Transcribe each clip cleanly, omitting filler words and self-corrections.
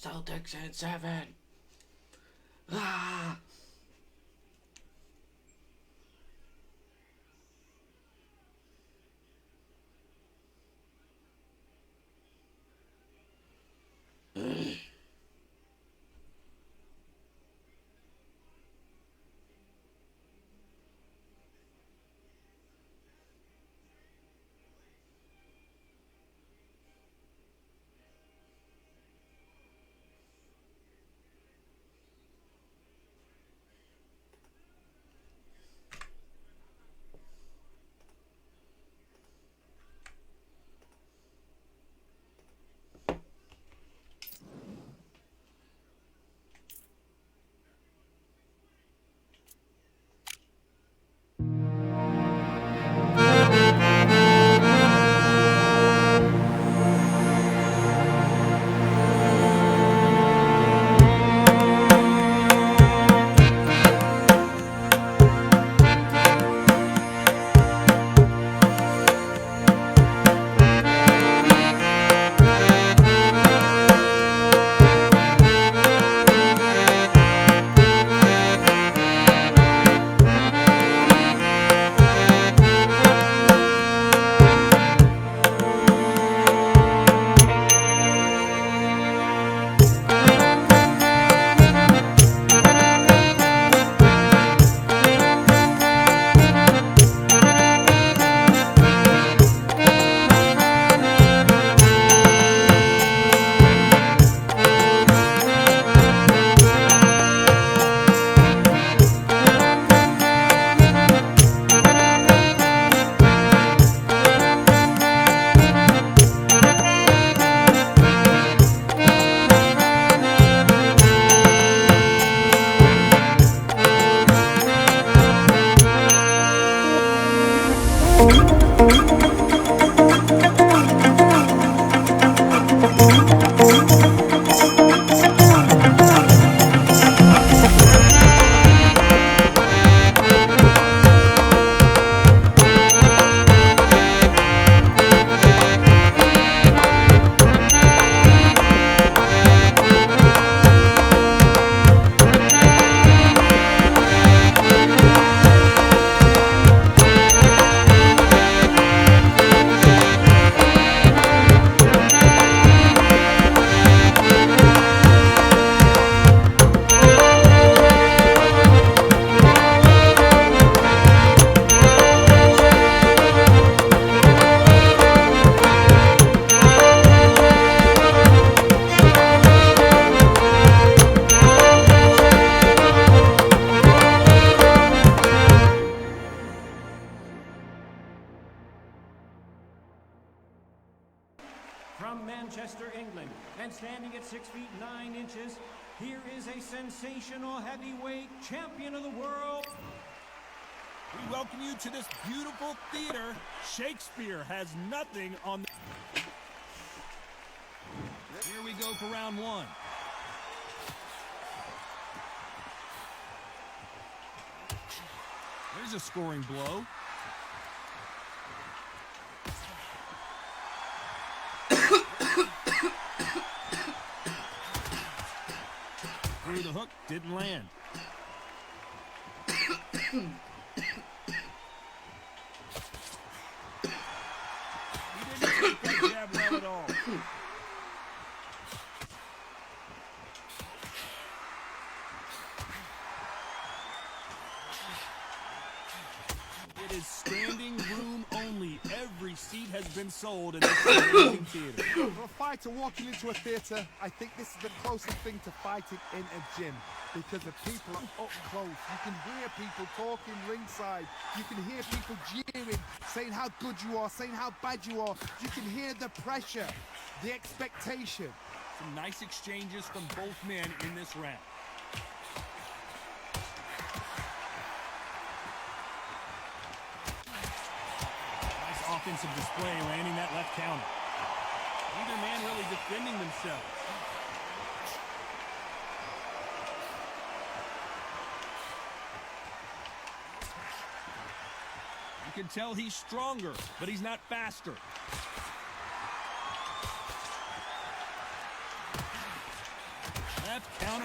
Celtics in 7. Ah. From Manchester, England, and standing at 6 feet 9 inches, here is a sensational heavyweight champion of the world. We welcome you to this beautiful theater. Shakespeare has nothing on the... Here we go for round one. There's a scoring blow. Through the hook, didn't land. He didn't take that jab well at all. It is standing room only. Every seat has been sold in this amazing theater. For a fighter walking into a theater, I think this is the closest thing to fighting in a gym because the people are up close. You can hear people talking ringside. You can hear people jeering, saying how good you are, saying how bad you are. You can hear the pressure, the expectation. Some nice exchanges from both men in this round. Offensive display, landing that left counter. Neither man really defending themselves. You can tell he's stronger, but he's not faster.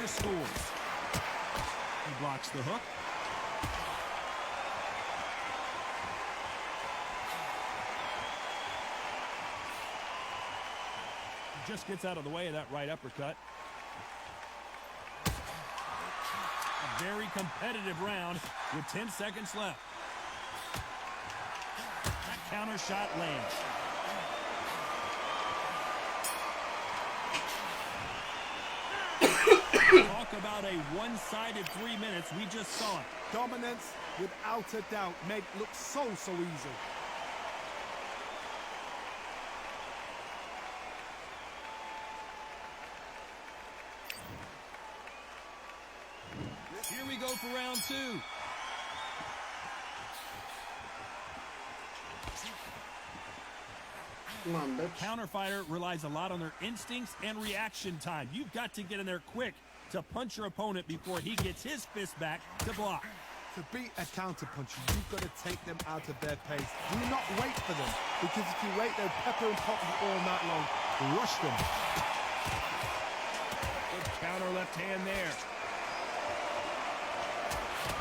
puncher scores. He blocks the hook. He just gets out of the way of that right uppercut. A very competitive round with 10 seconds left. That counter shot lands. Talk about a one-sided 3 minutes. We just saw it. Dominance, without a doubt, made look so easy. Here we go for round 2. Come on, bitch. Counter fighter relies a lot on their instincts and reaction time. You've got to get in there quick to punch your opponent before he gets his fist back to block. To beat a counter puncher, you've got to take them out of their pace. Do not wait for them, because if you wait, they'll pepper and pop you all night long. Rush them. Good counter left hand there.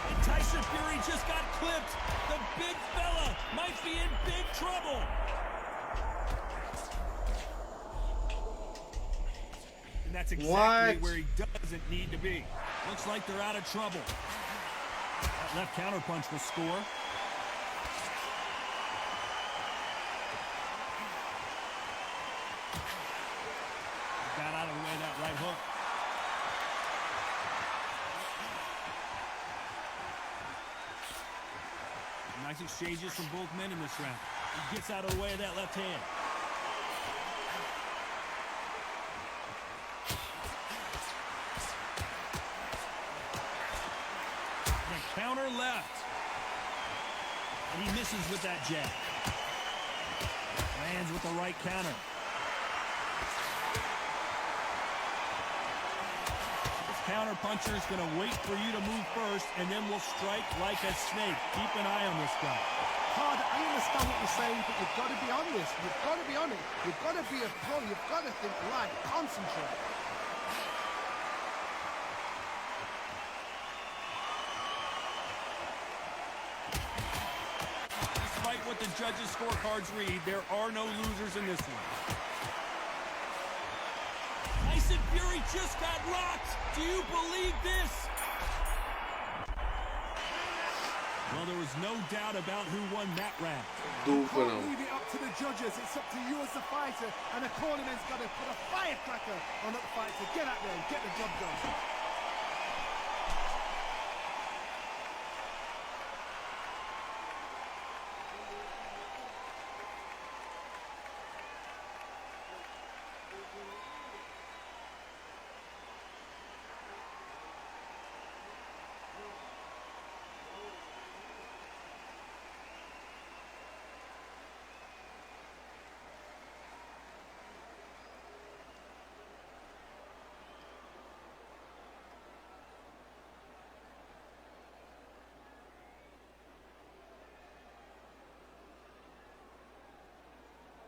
And Tyson Fury just got clipped. The big fella might be in big trouble. And that's exactly where he doesn't need to be. Looks like they're out of trouble. That left counter punch will score. Got out of the way of that right hook. Nice exchanges from both men in this round. He gets out of the way of that left hand. The counter left. And he misses with that jab. Lands with the right counter. This counter puncher is going to wait for you to move first, and then will strike like a snake. Keep an eye on this guy. Hard, I understand what you're saying, but you've got to be on this. You've got to be on it. You've got to be a pro. You've got to think right. Concentrate. Despite what the judges' scorecards read, there are no losers in this one. Tyson Fury just got rocked. Do you believe this? Well, there was no doubt about who won that round. Dúpelo. Leave it up to the judges. It's up to you as the fighter, and the cornerman's got to put a firecracker on that fight to get out there and get the job done.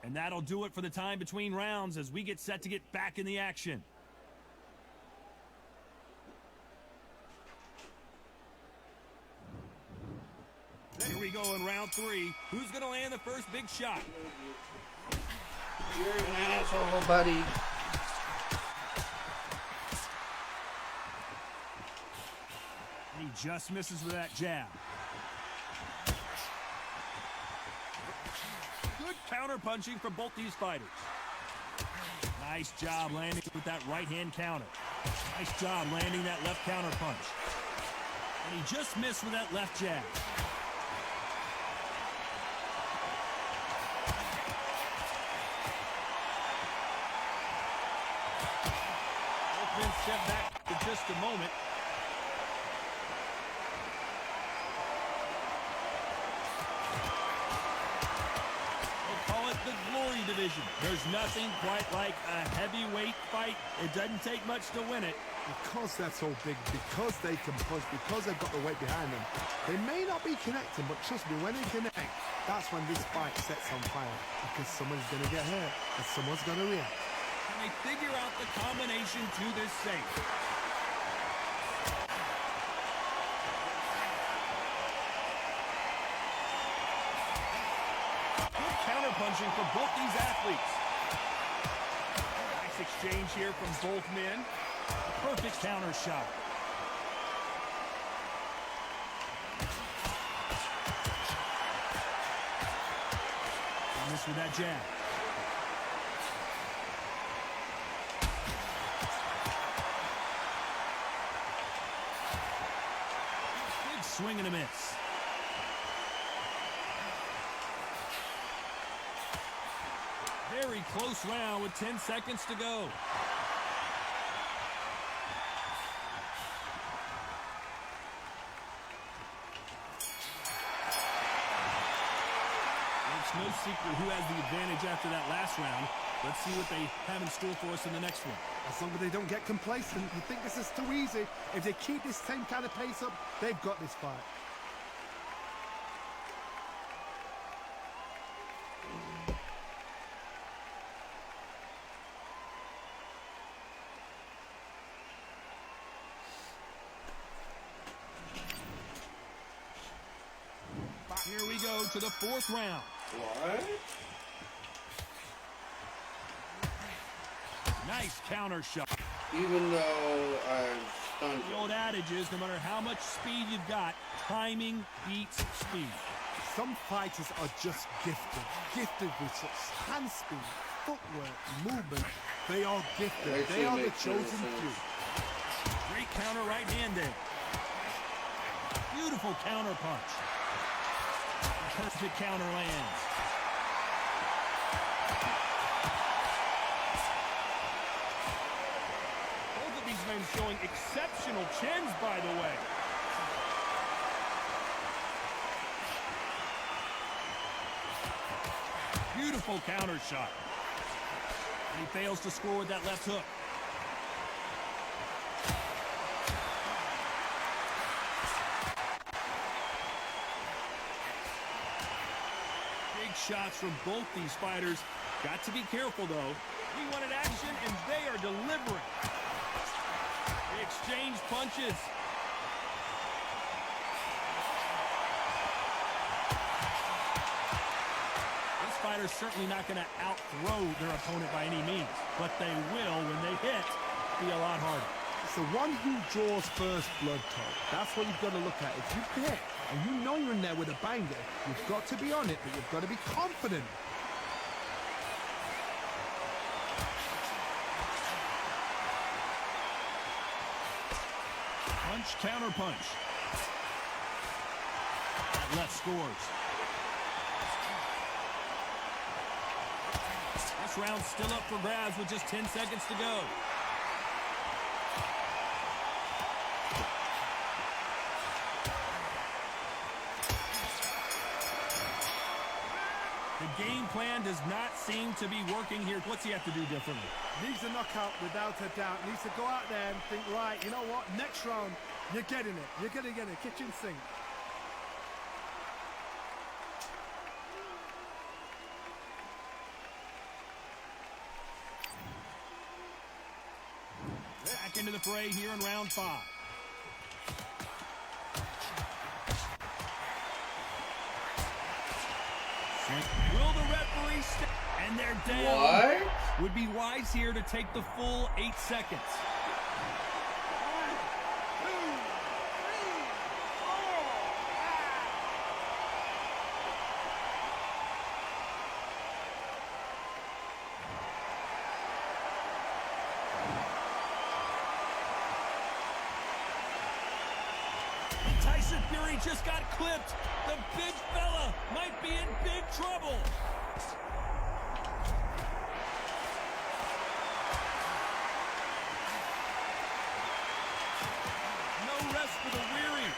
And that'll do it for the time between rounds as we get set to get back in the action. Here we go in round 3. Who's going to land the first big shot? You're an asshole, buddy. And he just misses with that jab. Good counter punching from both these fighters. Nice job landing with that right hand counter. Nice job landing that left counter punch. And he just missed with that left jab. Both men step back for just a moment. The glory division. There's nothing quite like a heavyweight fight. It doesn't take much to win it. Because they're so big, because they can punch, because they've got the weight behind them. They may not be connecting, but trust me, when they connect, that's when this fight sets on fire. Because someone's going to get hurt, and someone's going to react. Can they figure out the combination to this safe? counter-punching for both these athletes. Nice exchange here from both men. Perfect counter shot. Miss with that jab. Big swing and a miss. Very close round with 10 seconds to go. It's no secret who has the advantage after that last round. Let's see what they have in store for us in the next one. As long as they don't get complacent, you think this is too easy. If they keep this same kind of pace up, they've got this fight. Here we go to the fourth round. What? Nice counter shot. Even though I'm stunned. The old adage is no matter how much speed you've got, timing beats speed. Some fighters are just gifted with such hand speed, footwork, movement. They are gifted. They are the chosen few. Great counter right hand there. Beautiful counter punch. Perfect counter lands. Both of these men showing exceptional chins, by the way. Beautiful counter shot. And he fails to score with that left hook. Shots from both these fighters. Got to be careful, though. We wanted action, and they are delivering. They exchange punches. This fighter's certainly not going to outthrow their opponent by any means, but they will, when they hit, be a lot harder. So one who draws first blood, Todd, that's what you've got to look at. If you hit and you know you're in there with a banger, you've got to be on it, but you've got to be confident. Punch, counter punch. That left scores. This round's still up for grabs with just 10 seconds to go. The game plan does not seem to be working here. What's he have to do differently? Needs a knockout without a doubt. Needs to go out there and think, right, you know what, next round, you're getting it. You're going to get it. Kitchen sink. Back into the fray here in round 5. Will the referee stay? And they're down. What? Would be wise here to take the full 8 seconds. Tyson Fury just got clipped. The big fella might be in big trouble. No rest for the weary.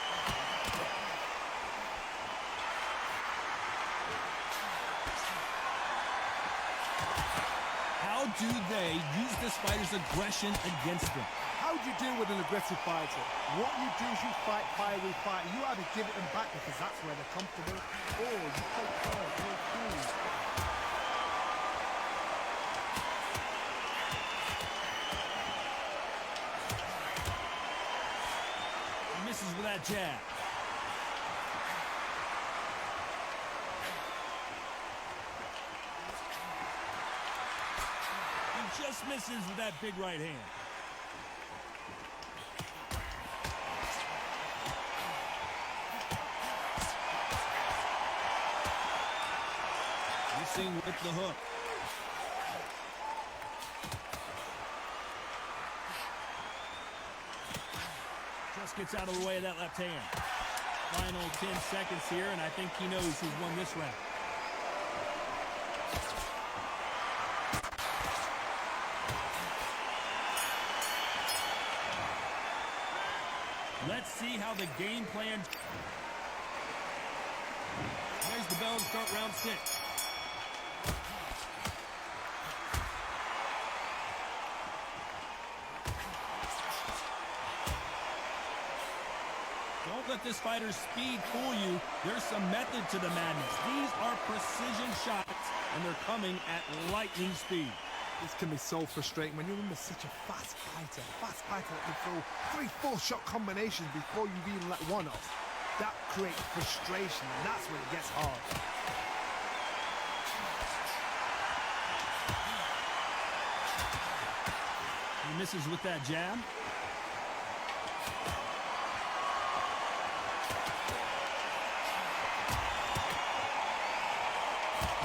How do they use this fighter's aggression against them? How do you deal with an aggressive fighter? What you do is you fight fire with fire. You either give it them back because that's where they're comfortable, or you take fire. You're cool. He misses with that jab. He just misses with that big right hand. Missing with the hook. Just gets out of the way of that left hand. Final 10 seconds here, and I think he knows who's won this round. Let's see how the game plan. There's the bell to start round 6. Don't let this fighter's speed fool you. There's some method to the madness. These are precision shots, and they're coming at lightning speed. This can be so frustrating when you're under such a fast fighter that can throw 3-4 shot combinations before you've even let one off. That creates frustration, and that's when it gets hard. He misses with that jab.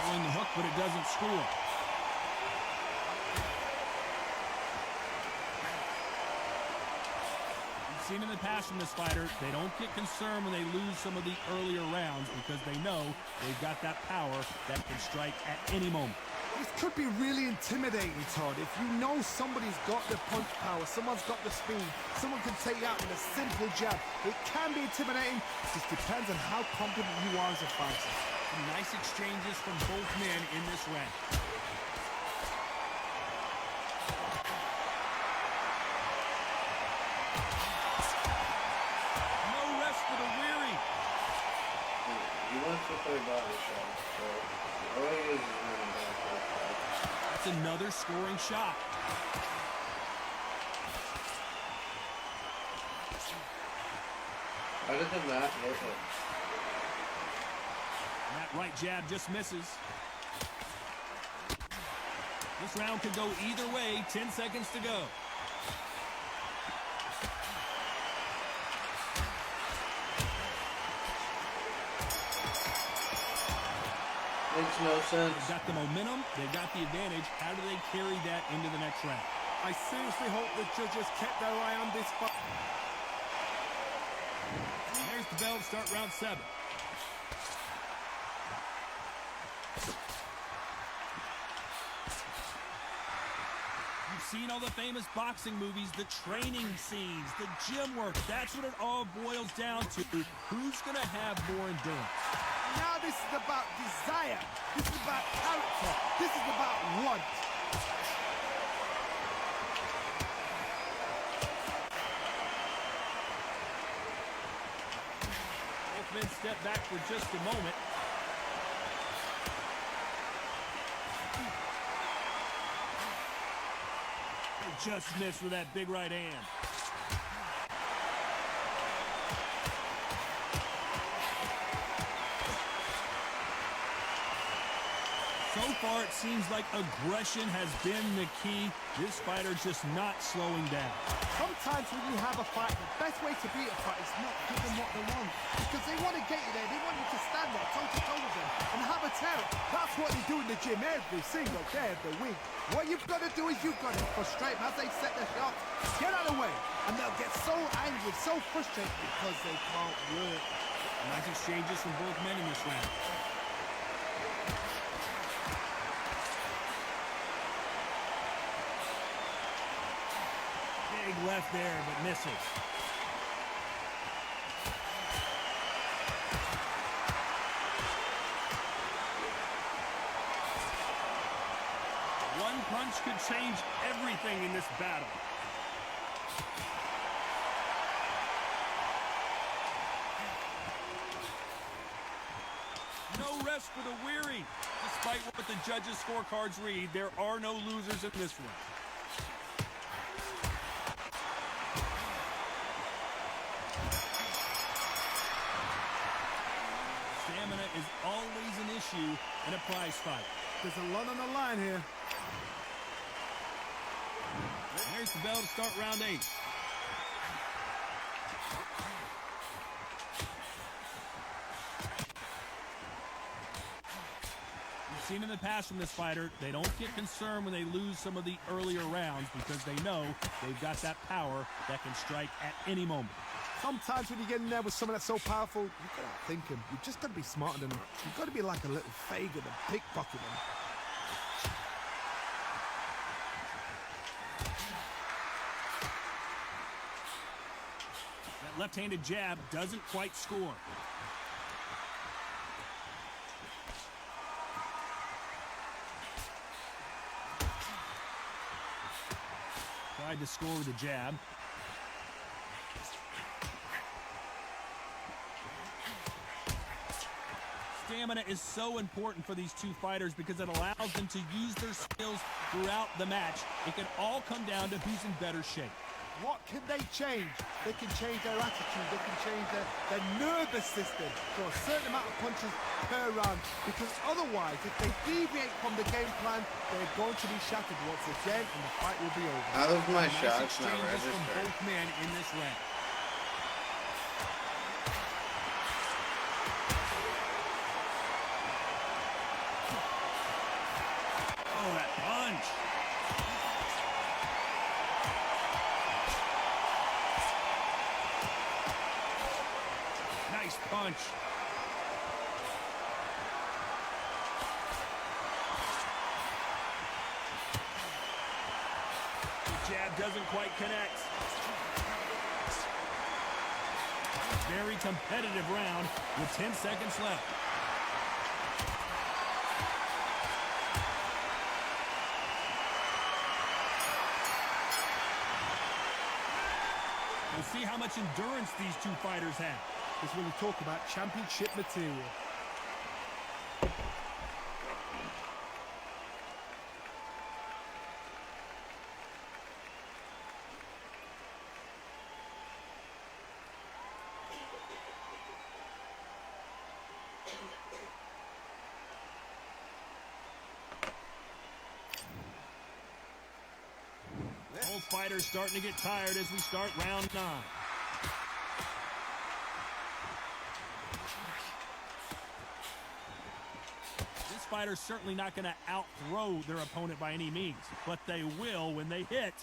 Throwing the hook, but it doesn't score. Seen in the past from this fighter, they don't get concerned when they lose some of the earlier rounds because they know they've got that power that can strike at any moment. This could be really intimidating, Todd. If you know somebody's got the punch power, someone's got the speed, someone can take you out with a simple jab. It can be intimidating. It just depends on how confident you are as a fighter. Some nice exchanges from both men in this round. To play body shot, so all he is running back. That's another scoring shot. Other than that, no hit. That right jab just misses. This round could go either way. 10 seconds to go. Makes no sense. They've got the momentum. They've got the advantage. How do they carry that into the next round? I seriously hope the judges kept their eye on this fight. There's the bell to start round 7. You've seen all the famous boxing movies, the training scenes, the gym work. That's what it all boils down to. Who's going to have more endurance? Now this is about desire. This is about character. This is about want. Both men step back for just a moment. They just missed with that big right hand. So far, it seems like aggression has been the key. This fighter just not slowing down. Sometimes when you have a fight, the best way to beat a fight is not give them what they want. Because they want to get you there. They want you to stand there toe-to-toe with them and have a terror. That's what they do in the gym every single day of the week. What you've got to do is you've got to frustrate them as they set their shots. Get out of the way. And they'll get so angry, so frustrated because they can't work. Nice exchanges from both men in this round. Big left there, but misses. One punch could change everything in this battle. No rest for the weary. Despite what the judges' scorecards read, there are no losers in this one. Stamina is always an issue in a prize fight. There's a lot on the line here. There's the bell to start round 8. We've seen in the past from this fighter, they don't get concerned when they lose some of the earlier rounds because they know they've got that power that can strike at any moment. Sometimes when you get in there with someone that's so powerful, you've got to think him. You've just got to be smarter than him. You've got to be like a little Fagin and pickpocket him. That left-handed jab doesn't quite score. Tried to score with a jab. Stamina is so important for these two fighters because it allows them to use their skills throughout the match. It can all come down to who's in better shape. What can they change? They can change their attitude. They can change their nervous system for a certain amount of punches per round. Because otherwise, if they deviate from the game plan, they're going to be shattered once again, and the fight will be over. That was my Nice shot. It's not exchanges from registered. both men in this round. Oh, that punch. Nice punch. The jab doesn't quite connect. Very competitive round with 10 seconds left. We'll see how much endurance these two fighters have. Is when we talk about championship material. Both fighters starting to get tired as we start round 9. This fighter's certainly not going to out-throw their opponent by any means, but they will, when they hit,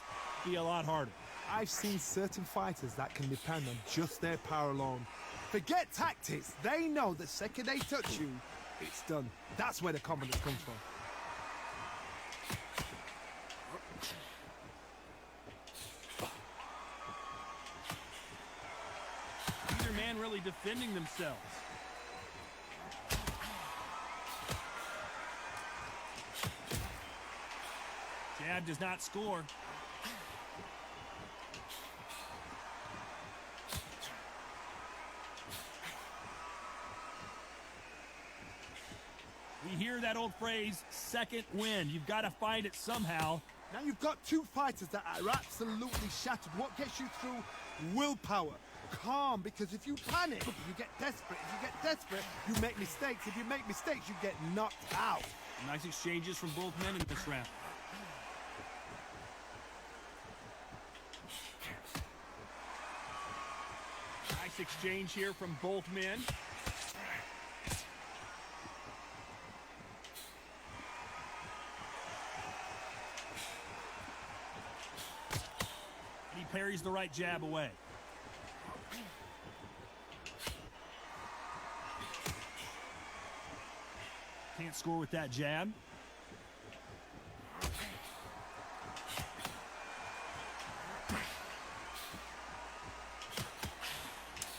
be a lot harder. I've seen certain fighters that can depend on just their power alone. Forget tactics. They know the second they touch you, it's done. That's where the confidence comes from. Neither man really defending themselves. Jab does not score. We hear that old phrase, second wind. You've got to find it somehow. Now you've got two fighters that are absolutely shattered. What gets you through? Willpower. Calm, because if you panic, you get desperate. If you get desperate, you make mistakes. If you make mistakes, you get knocked out. Nice exchanges from both men in this round. Nice exchange here from both men. He parries the right jab away. Can't score with that jab.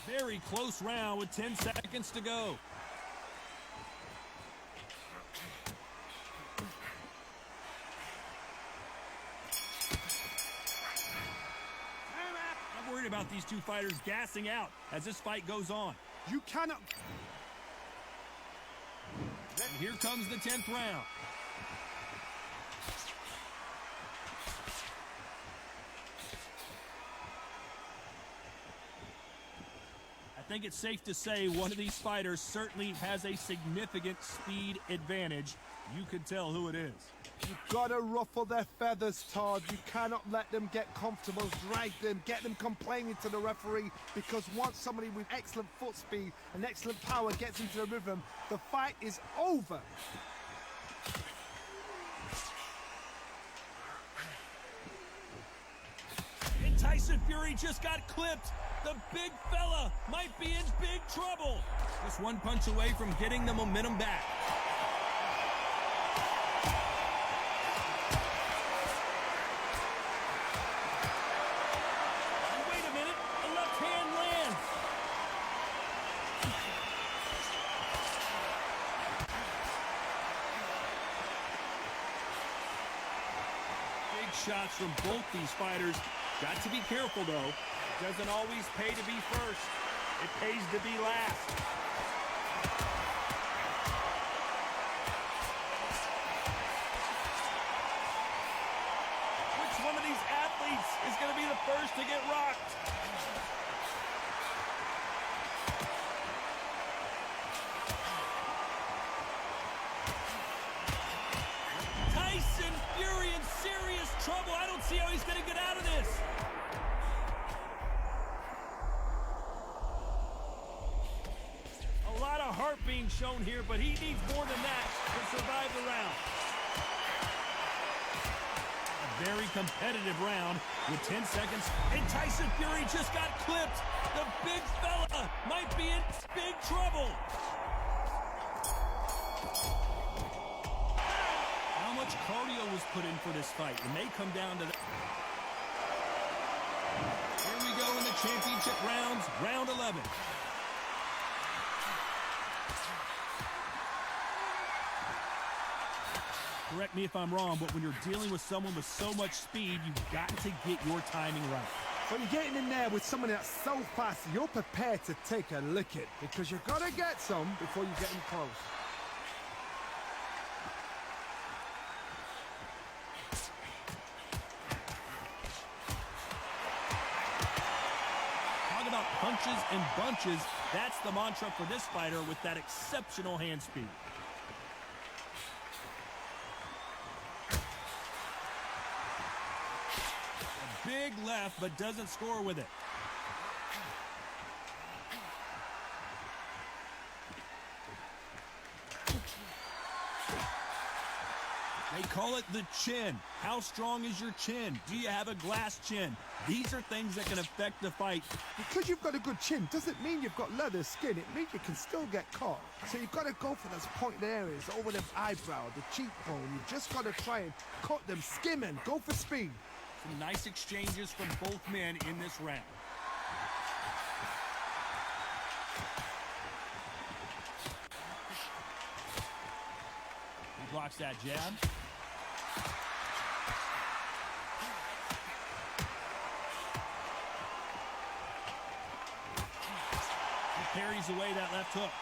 Very close round with 10 seconds to go. I'm worried about these two fighters gassing out as this fight goes on. You cannot... And here comes the 10th round. I think it's safe to say one of these fighters certainly has a significant speed advantage. You can tell who it is. You've got to ruffle their feathers, Todd. You cannot let them get comfortable, drag them, get them complaining to the referee, because once somebody with excellent foot speed and excellent power gets into the rhythm, the fight is over. And Tyson Fury just got clipped. The big fella might be in big trouble. Just one punch away from getting the momentum back. Wait a minute, a left hand lands. Big shots from both these fighters. Got to be careful, though. It doesn't always pay to be first. It pays to be last. Which one of these athletes is going to be the first to get rocked? Tyson Fury in serious trouble. I don't see how he's going to get out of this. A lot of heart being shown here, but he needs more than that to survive the round. A very competitive round with 10 seconds. And Tyson Fury just got clipped. The big fella might be in big trouble. How much cardio was put in for this fight? It may come down to that. Here we go in the championship rounds, round 11. Correct me if I'm wrong, but when you're dealing with someone with so much speed, you've got to get your timing right. When you're getting in there with someone that's so fast, you're prepared to take a licking, because you've got to get some before you get in close. Talk about punches and bunches. That's the mantra for this fighter with that exceptional hand speed. Big left, but doesn't score with it. They call it the chin. How strong is your chin? Do you have a glass chin? These are things that can affect the fight. Because you've got a good chin doesn't mean you've got leather skin. It means you can still get caught. So you've got to go for those pointed areas, over the eyebrow, the cheekbone. You just got to try and cut them, skim them, go for speed. Some nice exchanges from both men in this round. He blocks that jab. He parries away that left hook.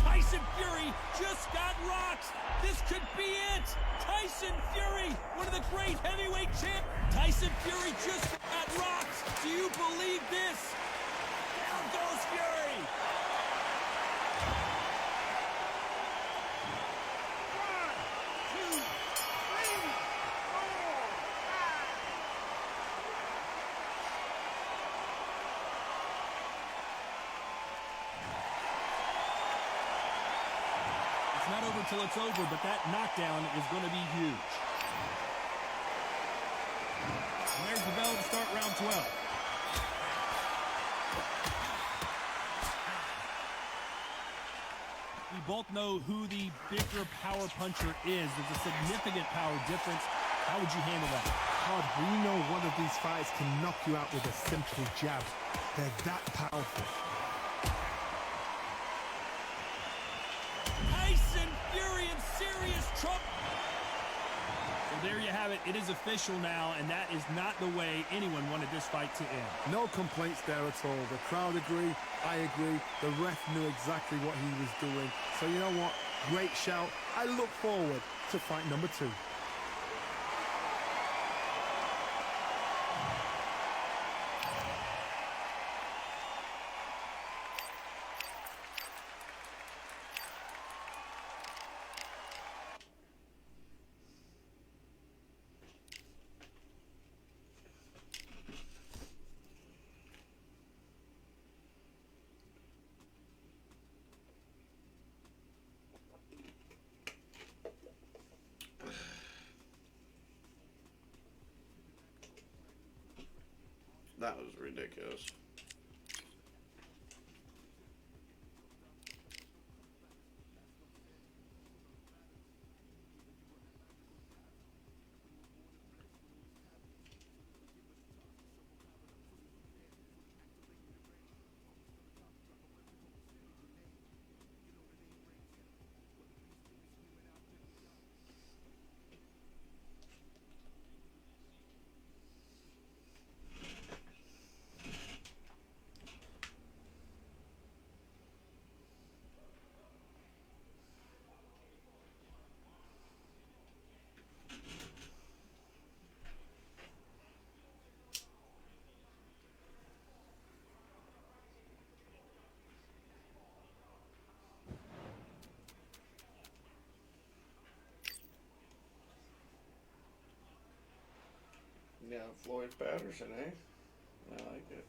Tyson Fury just got rocked. This could be it. Tyson Fury, one of the great heavyweight champs. Tyson Fury just got rocked. Do you believe this? Down goes Fury. Not over till it's over, but that knockdown is going to be huge. And there's the bell to start round 12. We both know who the bigger power puncher is. There's a significant power difference. How would you handle that? Todd, we know one of these fighters can knock you out with a simple jab. They're that powerful. Tyson Fury in serious trouble. So there you have it. It is official now, and that is not the way anyone wanted this fight to end. No complaints there at all. The crowd agree. I agree. The ref knew exactly what he was doing. So you know what? Great shout. I look forward to fight number 2. That was ridiculous. Yeah, Floyd Patterson, eh? I like it.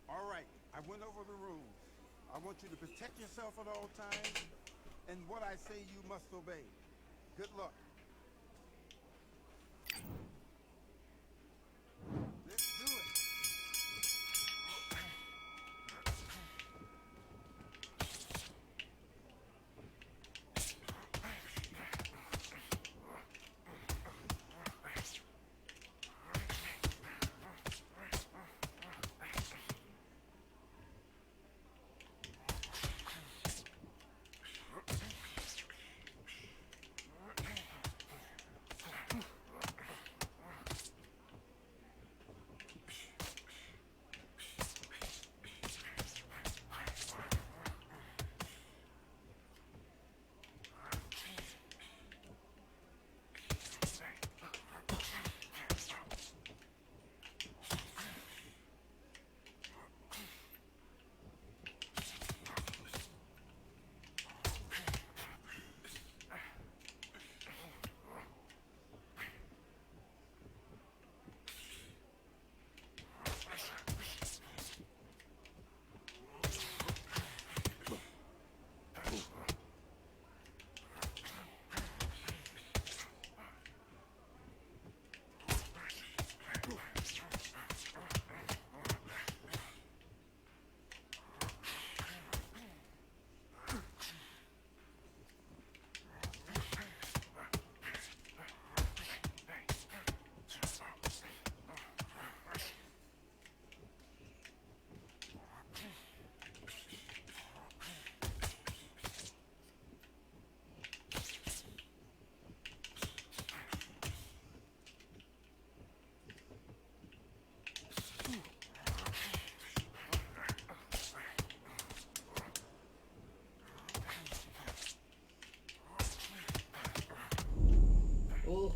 All right, I went over the rules. I want you to protect yourself at all times, and what I say you must obey. Good luck. Let's do it. Oh.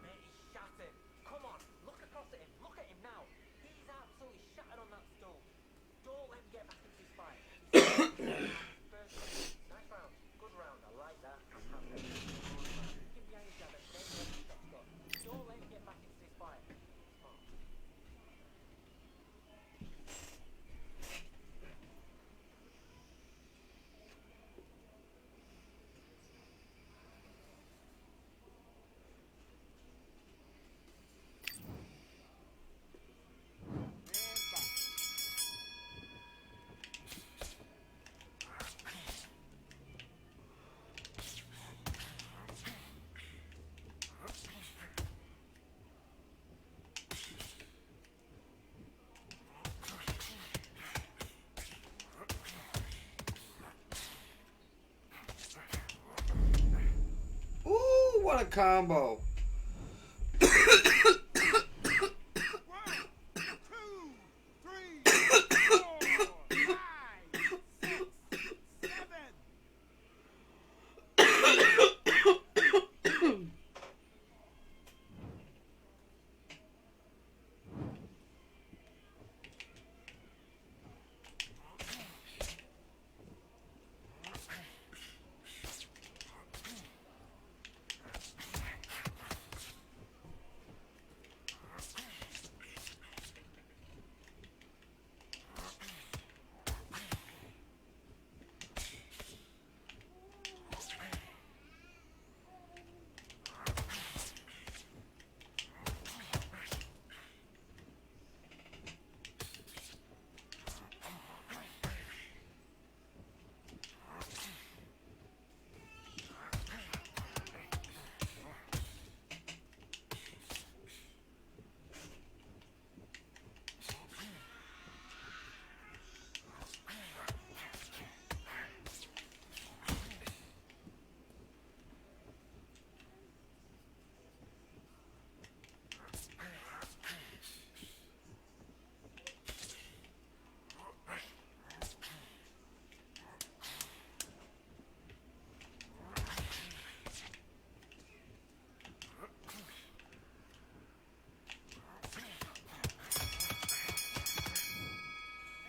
Mate, he's shattered. Come on, look across at him. Look at him now. He's absolutely shattered on that stool. Don't let him get back into his fight. First, nice round. Good round. I like that. I'm happy. Look him behind his jab and then let him shot stop. Don't let him get back into his fight. Smart. Ooh, what a combo.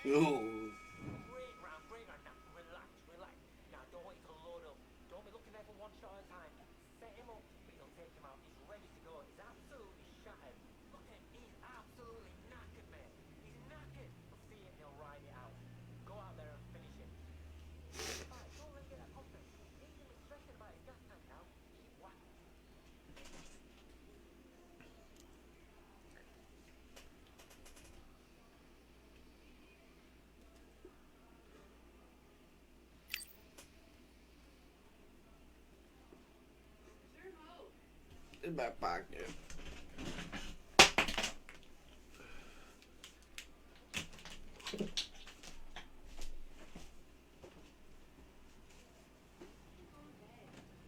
Oh. Great round, great round. Now, relax, relax. Now, don't want you to load up. Don't be looking there for one shot at a time. Set him up, but you'll take him out. He's ready to go. He's absolutely shattered. Look at him. He's absolutely knackered, mate. He's knackered. But see it, he'll ride it out. Go out there and finish him. Right, don't let him get that confidence. He's gonna be stressing about his gas tank now. Keep whacking. In my pocket.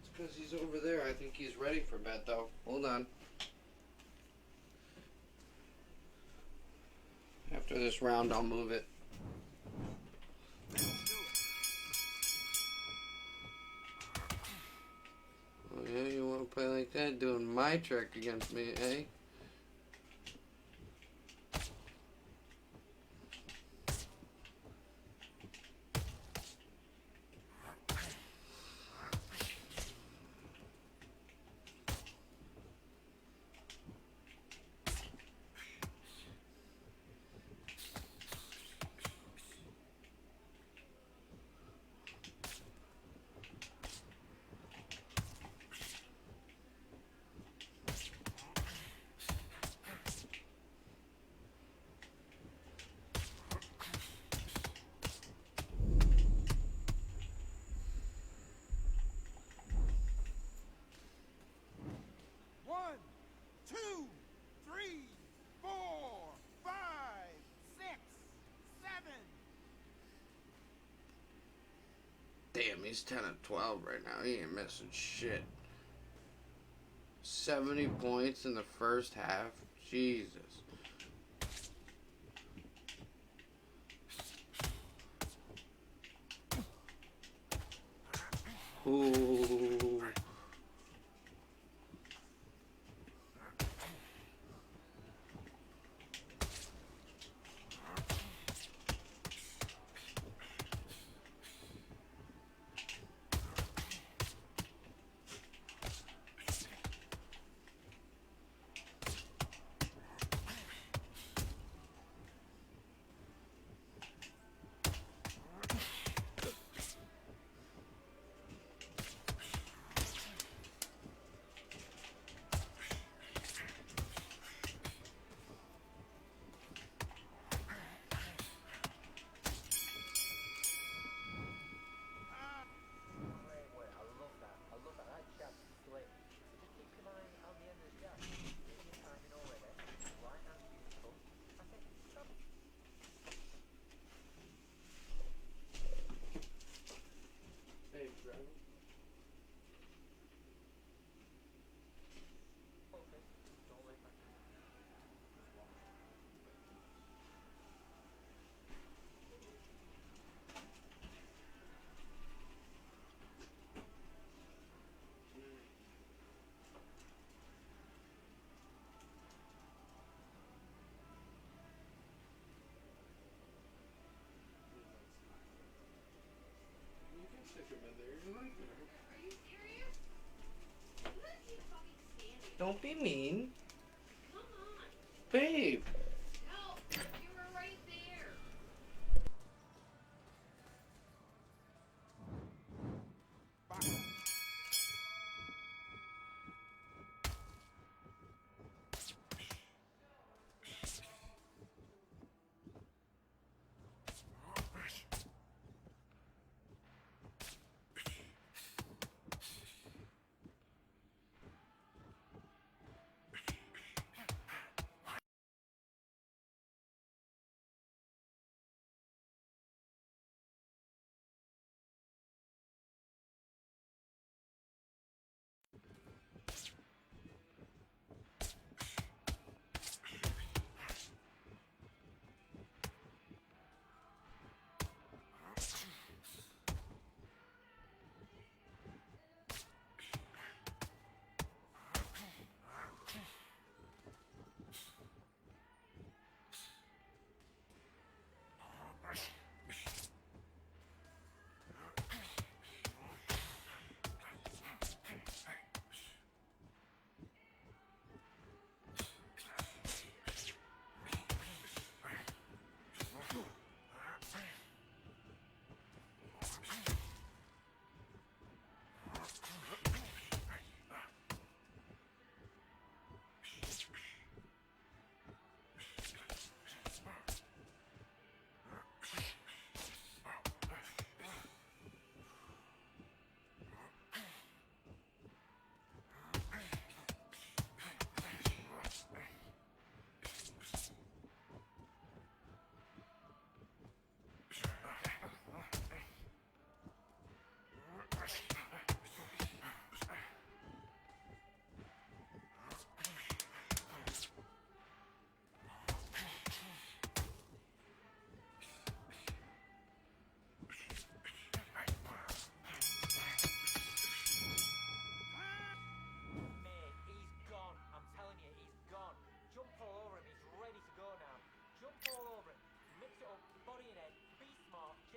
It's because he's over there. I think he's ready for bed, though. Hold on. After this round, I'll move it. Oh, yeah, you want to play like that? Doing my trick against me, eh? One, two, three, four, five, six, seven. Damn, he's 10 of 12 right now. He ain't missing shit. 70 points in the first half. Jesus. Ooh. Great work. I love that. I love that. That jab slick. So just keep your mind on the end of the jab. Getting your timing already. Right hand beautiful. That's it. Stop. Hey, Dragon. Focus. Don't let back. You can stick him in there. You like it. Are you serious? I'm gonna keep fucking standing. Don't be mean. Come on. Babe. No, you were right there. Bye.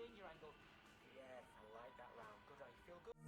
danger angles. Yes, I like that round. Good round. You feel good?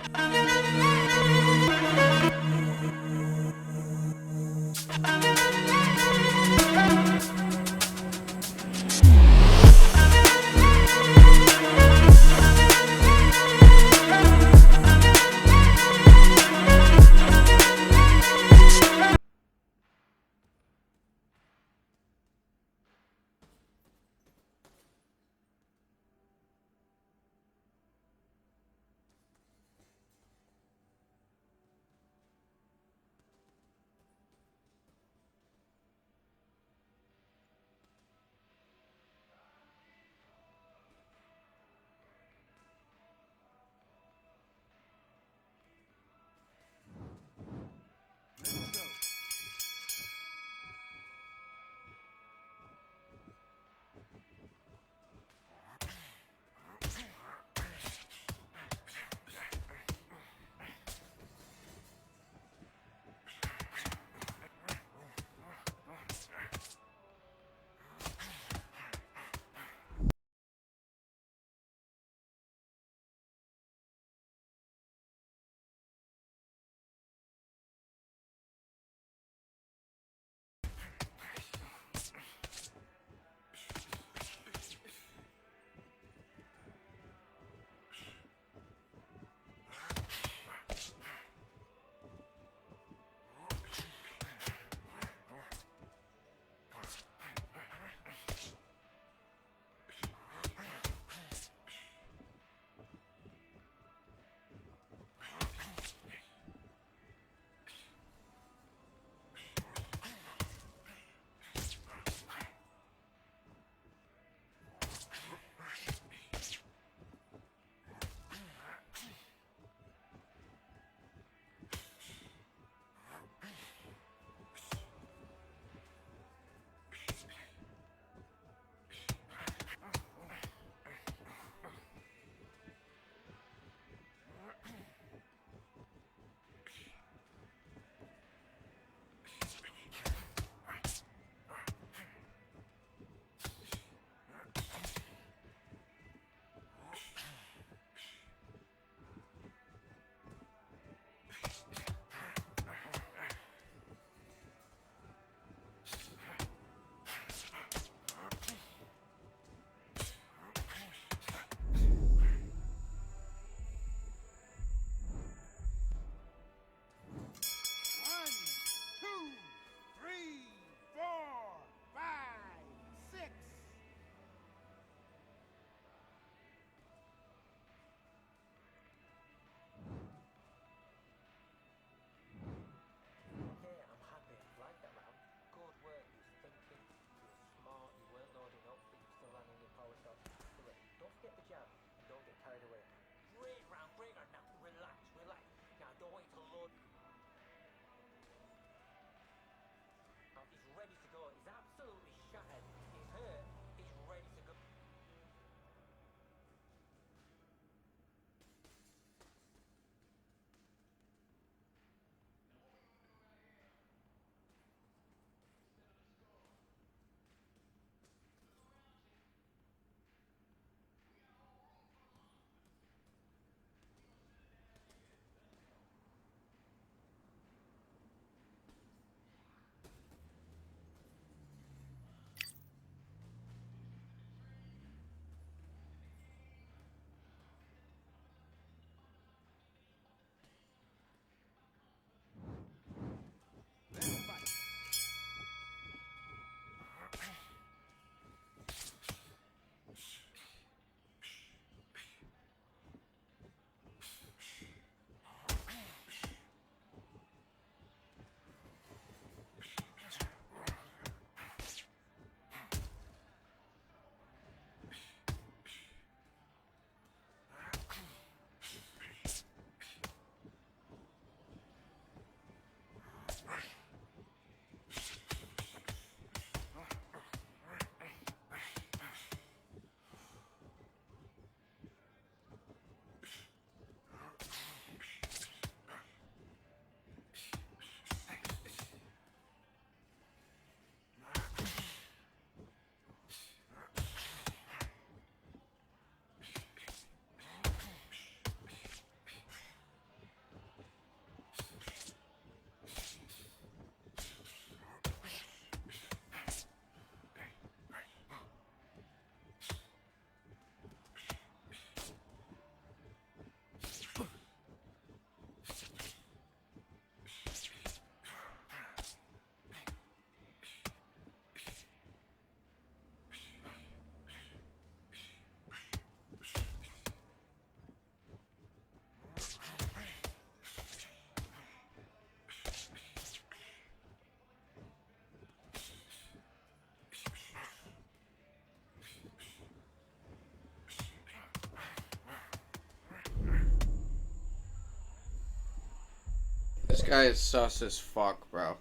guy is sus as fuck, bro.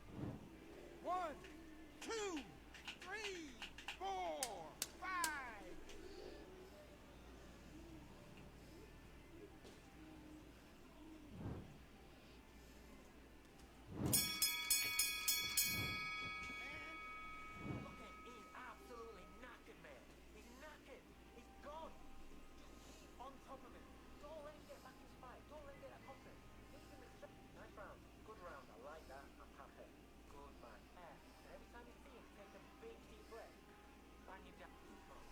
1, 2, 3, 4, 5. Look at him, he's absolutely knackered, man. He's knackered. He's gone. Just on top of him. Don't let him get back in his fight. Don't let him get that confidence. Leave him in nice round. Good round. I like that. I'm happy. Good man. Every time you see him, take a big deep breath. Bang him down. Come on.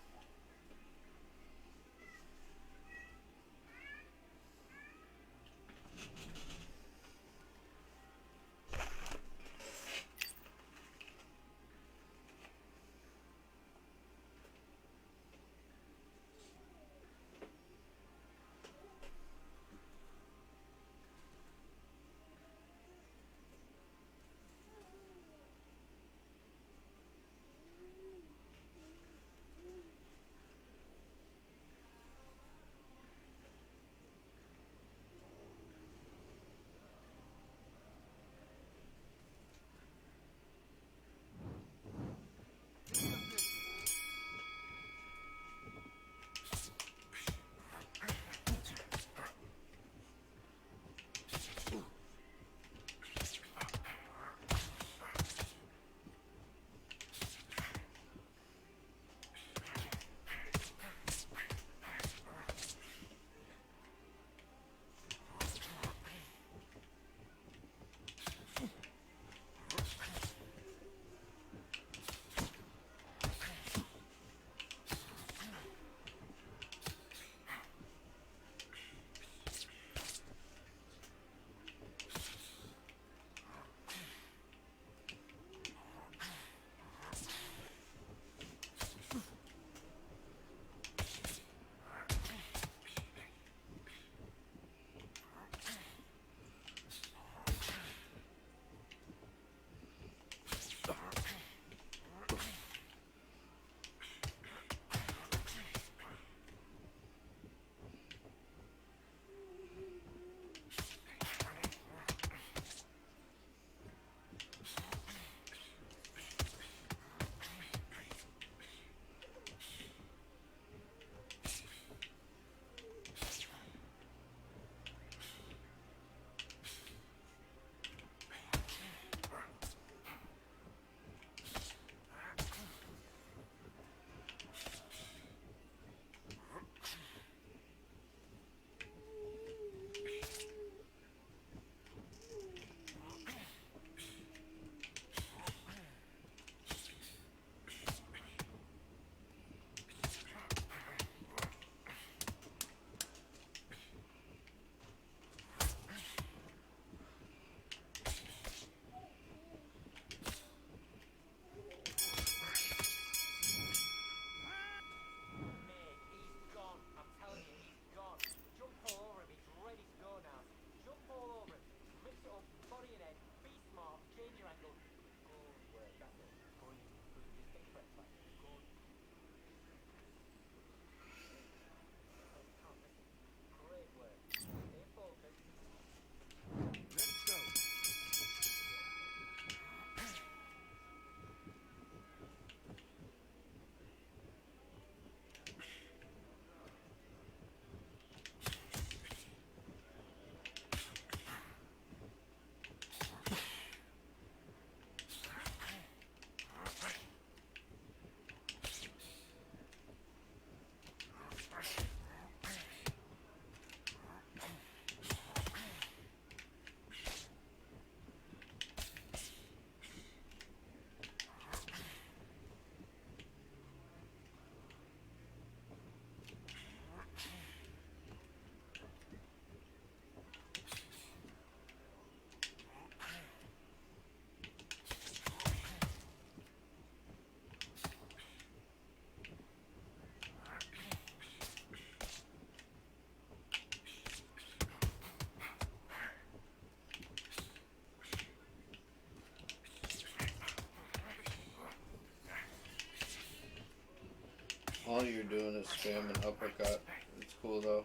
All you're doing is spamming uppercut. It's cool though.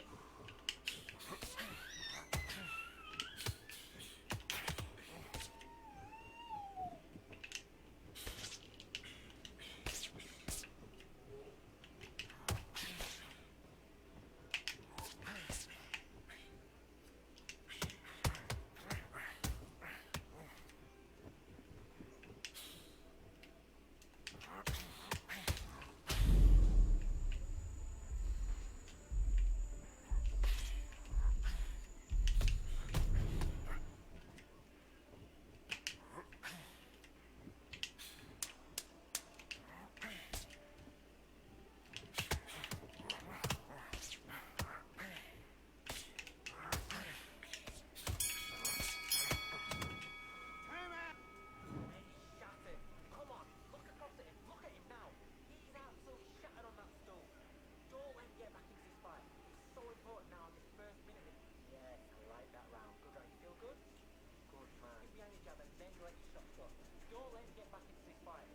jab and then let your shots go. Don't let him get back into this fight.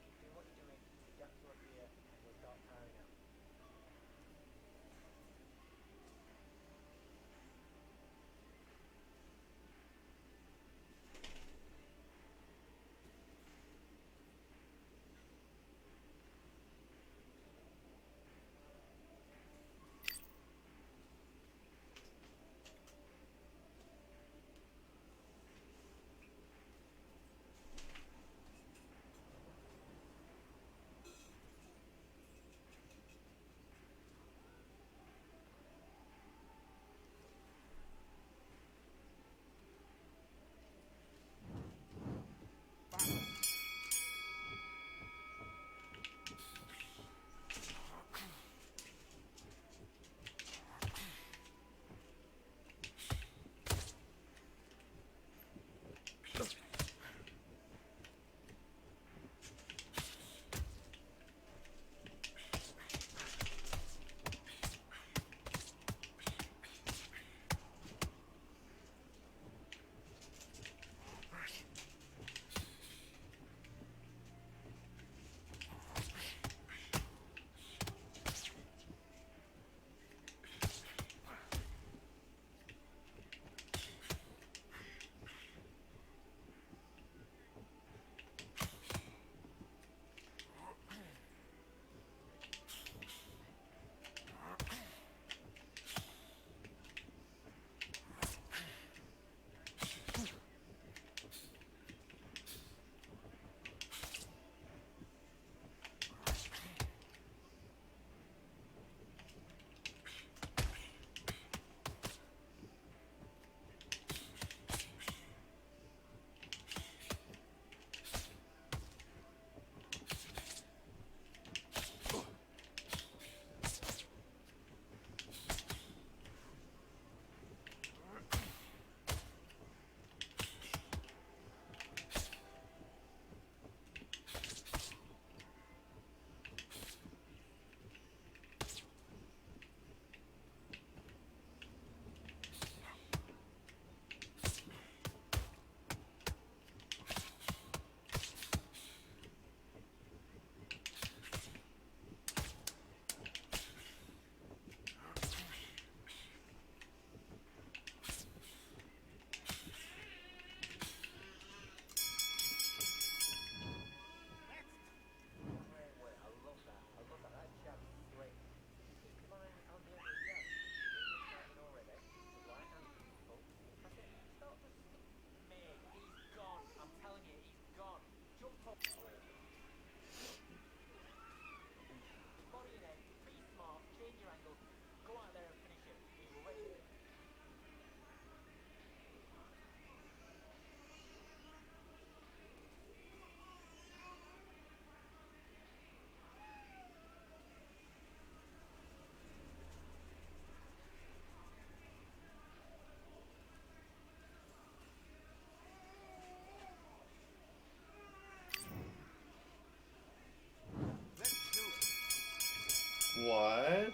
Keep doing what you're doing. The jabs towards the ear and you'll start tiring out. What?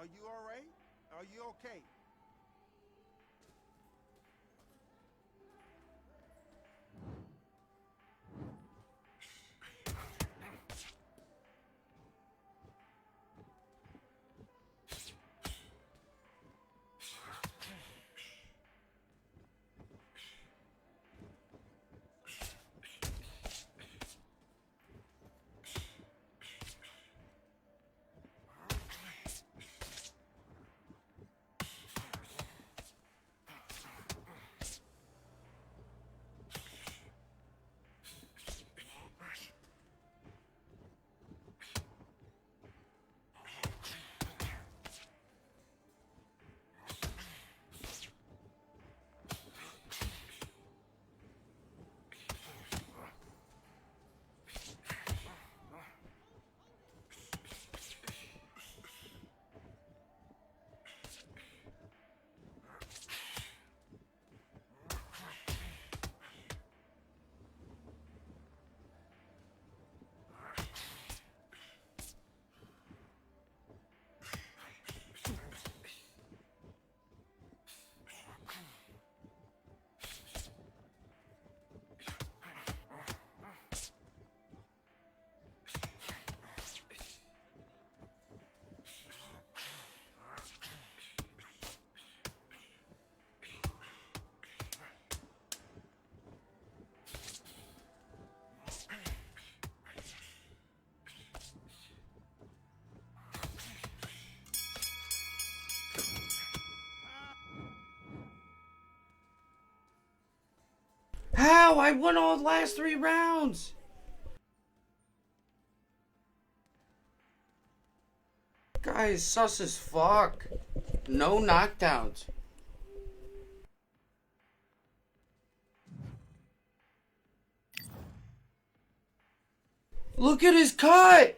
Are you all right? Are you okay? How? I won all the last 3 rounds. Guys, sus as fuck. No knockdowns. Look at his cut.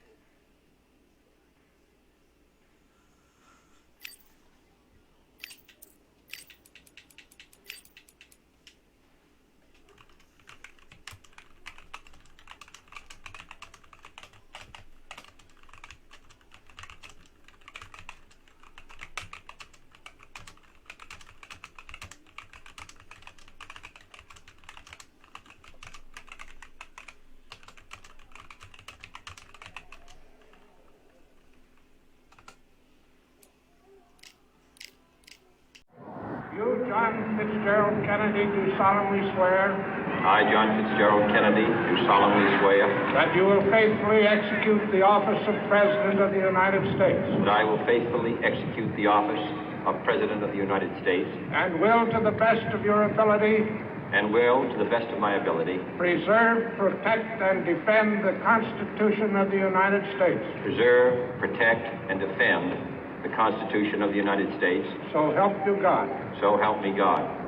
You, John Fitzgerald Kennedy, do solemnly swear I, John Fitzgerald Kennedy, do solemnly swear that you will faithfully execute the office of President of the United States that I will faithfully execute the office of President of the United States and will, to the best of your ability, and will, to the best of my ability, preserve, protect, and defend the Constitution of the United States. preserve, protect, and defend the Constitution of the United States. So help you God. So help me God.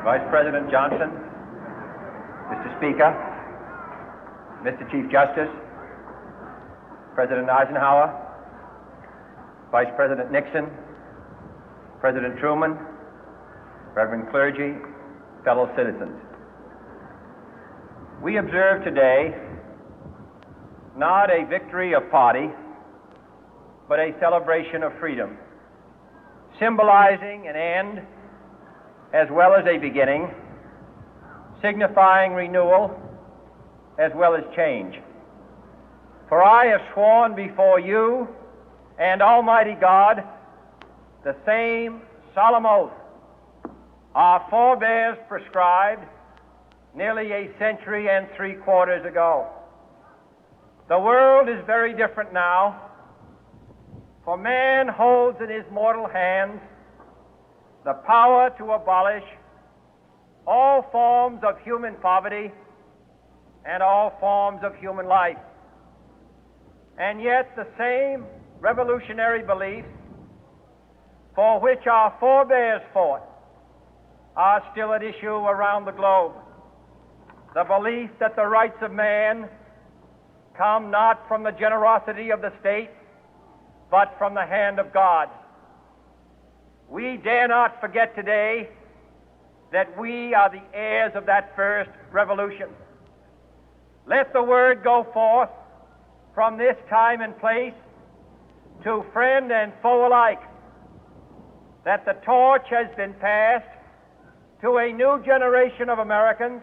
Vice President Johnson, Mr. Speaker, Mr. Chief Justice, President Eisenhower, Vice President Nixon, President Truman, Reverend clergy, fellow citizens. We observe today not a victory of party, but a celebration of freedom, symbolizing an end as well as a beginning, signifying renewal as well as change. For I have sworn before you and Almighty God the same solemn oath our forebears prescribed nearly a century and 3/4 ago. The world is very different now, for man holds in his mortal hands the power to abolish all forms of human poverty and all forms of human life. And yet the same revolutionary beliefs for which our forebears fought are still at issue around the globe. The belief that the rights of man come not from the generosity of the state, but from the hand of God. We dare not forget today that we are the heirs of that first revolution. Let the word go forth from this time and place to friend and foe alike that the torch has been passed to a new generation of Americans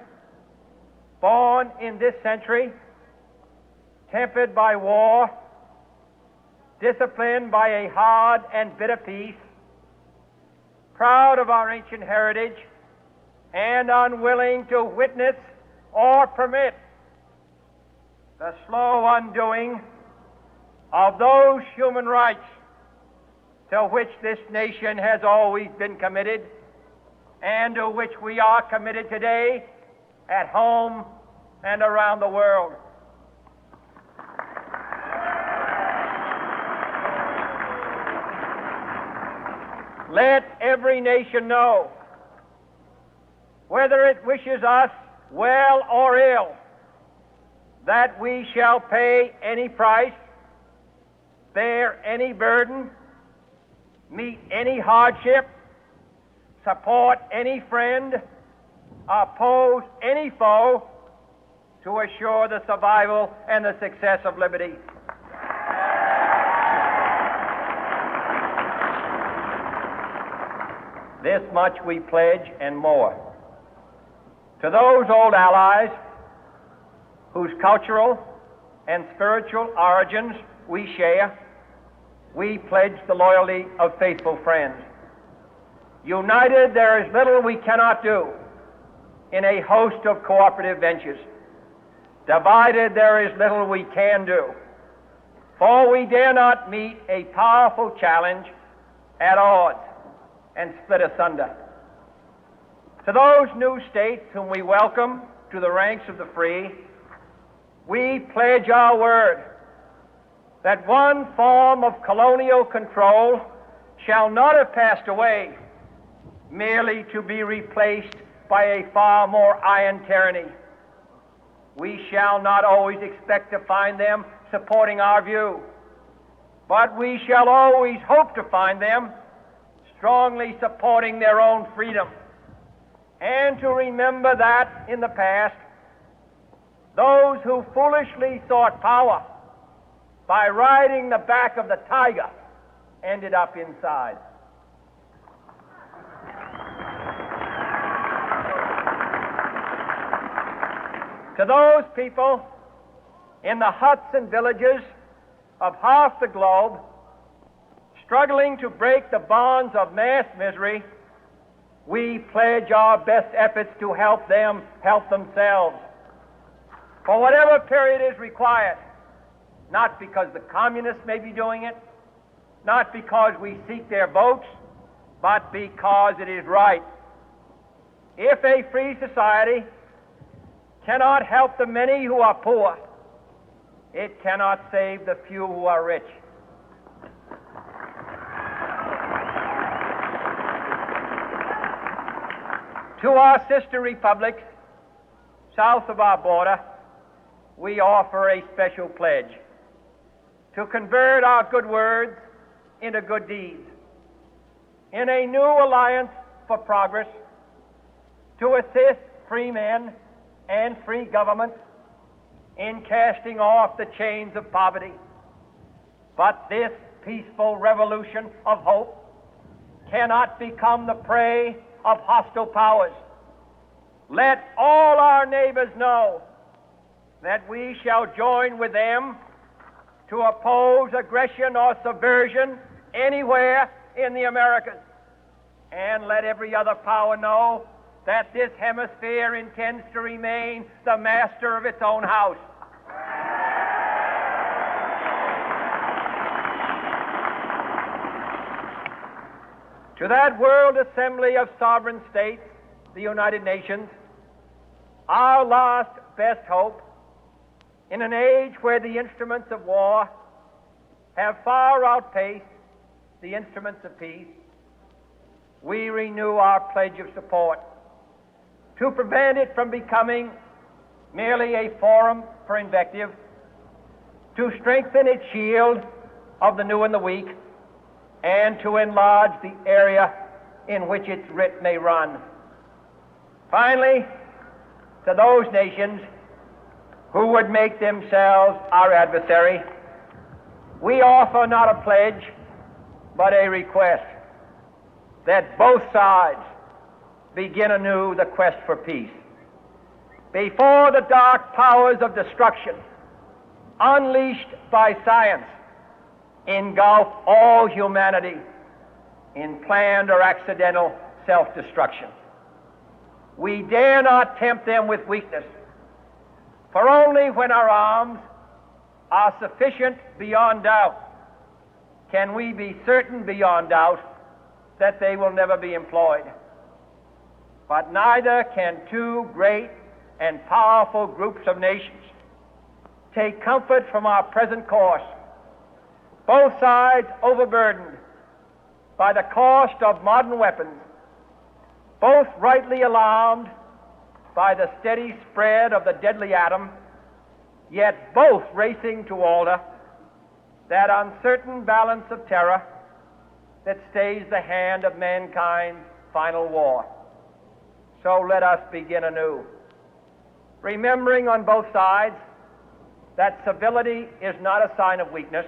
born in this century, tempered by war, disciplined by a hard and bitter peace, proud of our ancient heritage, and unwilling to witness or permit the slow undoing of those human rights to which this nation has always been committed and to which we are committed today at home and around the world. Let every nation know, whether it wishes us well or ill, that we shall pay any price, bear any burden, meet any hardship, support any friend, oppose any foe to assure the survival and the success of liberty. This much we pledge and more. To those old allies whose cultural and spiritual origins we share, we pledge the loyalty of faithful friends. United, there is little we cannot do in a host of cooperative ventures. Divided, there is little we can do, for we dare not meet a powerful challenge at odds and split asunder. To those new states whom we welcome to the ranks of the free, we pledge our word that one form of colonial control shall not have passed away, merely to be replaced by a far more iron tyranny. We shall not always expect to find them supporting our view, but we shall always hope to find them strongly supporting their own freedom, and to remember that in the past, those who foolishly sought power by riding the back of the tiger ended up inside. To those people in the huts and villages of half the globe struggling to break the bonds of mass misery, we pledge our best efforts to help them help themselves for whatever period is required, not because the communists may be doing it, not because we seek their votes, but because it is right. If a free society cannot help the many who are poor, it cannot save the few who are rich. To our sister republics south of our border, we offer a special pledge to convert our good words into good deeds, in a new alliance for progress, to assist free men and free governments in casting off the chains of poverty. But this peaceful revolution of hope cannot become the prey of hostile powers. Let all our neighbors know that we shall join with them to oppose aggression or subversion anywhere in the Americas. And let every other power know that this hemisphere intends to remain the master of its own house. To that World Assembly of Sovereign States, the United Nations, our last best hope, in an age where the instruments of war have far outpaced the instruments of peace, we renew our pledge of support to prevent it from becoming merely a forum for invective, to strengthen its shield of the new and the weak, and to enlarge the area in which its writ may run. Finally, to those nations who would make themselves our adversary, we offer not a pledge, but a request that both sides begin anew the quest for peace. Before the dark powers of destruction, unleashed by science, engulf all humanity in planned or accidental self-destruction, we dare not tempt them with weakness, for only when our arms are sufficient beyond doubt can we be certain beyond doubt that they will never be employed. But neither can two great and powerful groups of nations take comfort from our present course, both sides overburdened by the cost of modern weapons, both rightly alarmed by the steady spread of the deadly atom, yet both racing to alter that uncertain balance of terror that stays the hand of mankind's final war. So let us begin anew, remembering on both sides that civility is not a sign of weakness,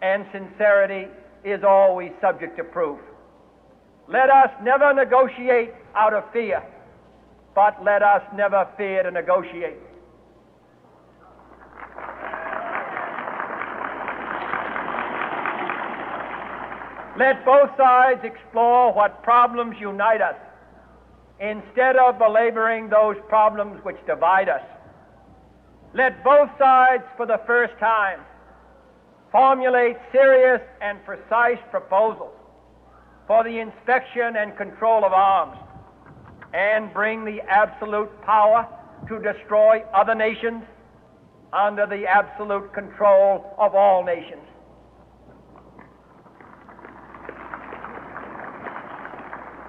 and sincerity is always subject to proof. Let us never negotiate out of fear, but let us never fear to negotiate. Let both sides explore what problems unite us, instead of belaboring those problems which divide us. Let both sides, for the first time, formulate serious and precise proposals for the inspection and control of arms, and bring the absolute power to destroy other nations under the absolute control of all nations.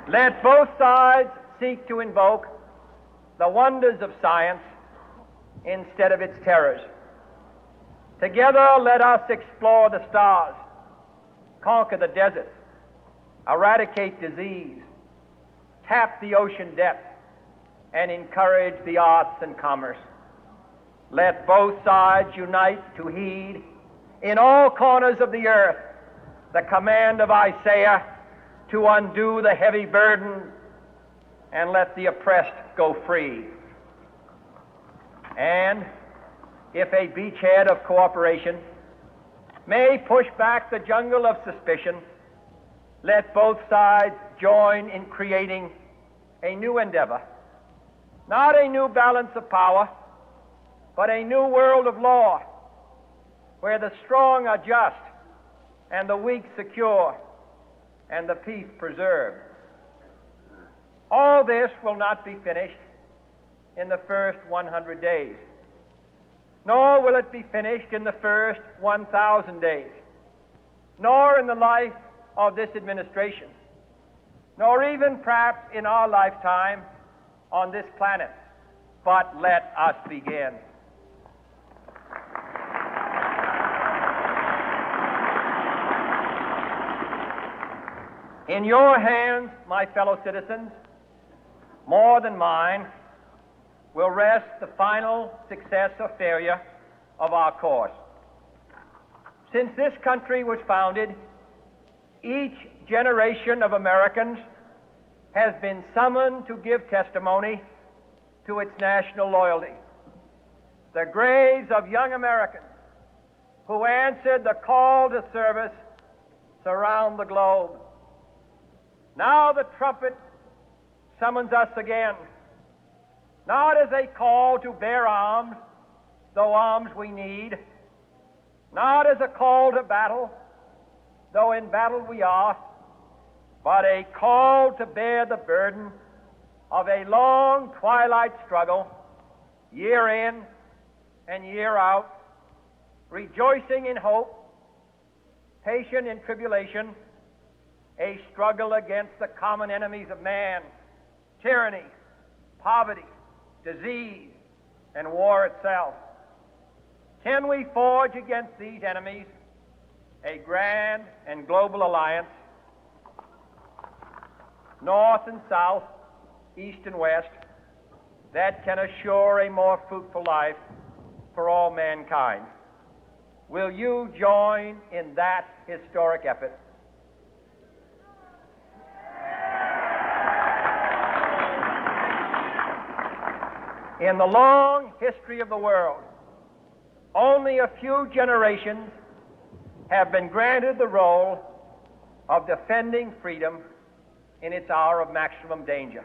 Let both sides seek to invoke the wonders of science instead of its terrors. Together, let us explore the stars, conquer the deserts, eradicate disease, tap the ocean depths, and encourage the arts and commerce. Let both sides unite to heed in all corners of the earth the command of Isaiah to undo the heavy burden and let the oppressed go free. And if a beachhead of cooperation may push back the jungle of suspicion, let both sides join in creating a new endeavor, not a new balance of power, but a new world of law, where the strong are just and the weak secure and the peace preserved. All this will not be finished in the first 100 days, nor will it be finished in the first 1,000 days, nor in the life of this administration, nor even perhaps in our lifetime on this planet. But let us begin. In your hands, my fellow citizens, more than mine, will rest the final success or failure of our course. Since this country was founded, each generation of Americans has been summoned to give testimony to its national loyalty. The graves of young Americans who answered the call to service surround the globe. Now the trumpet summons us again, not as a call to bear arms, though arms we need, not as a call to battle, though in battle we are, but a call to bear the burden of a long twilight struggle, year in and year out, rejoicing in hope patient in tribulation, a struggle against the common enemies of man, tyranny, poverty, disease, and war itself. Can we forge against these enemies a grand and global alliance, north and south, east and west, that can assure a more fruitful life for all mankind? Will you join in that historic effort? In the long history of the world, only a few generations have been granted the role of defending freedom in its hour of maximum danger.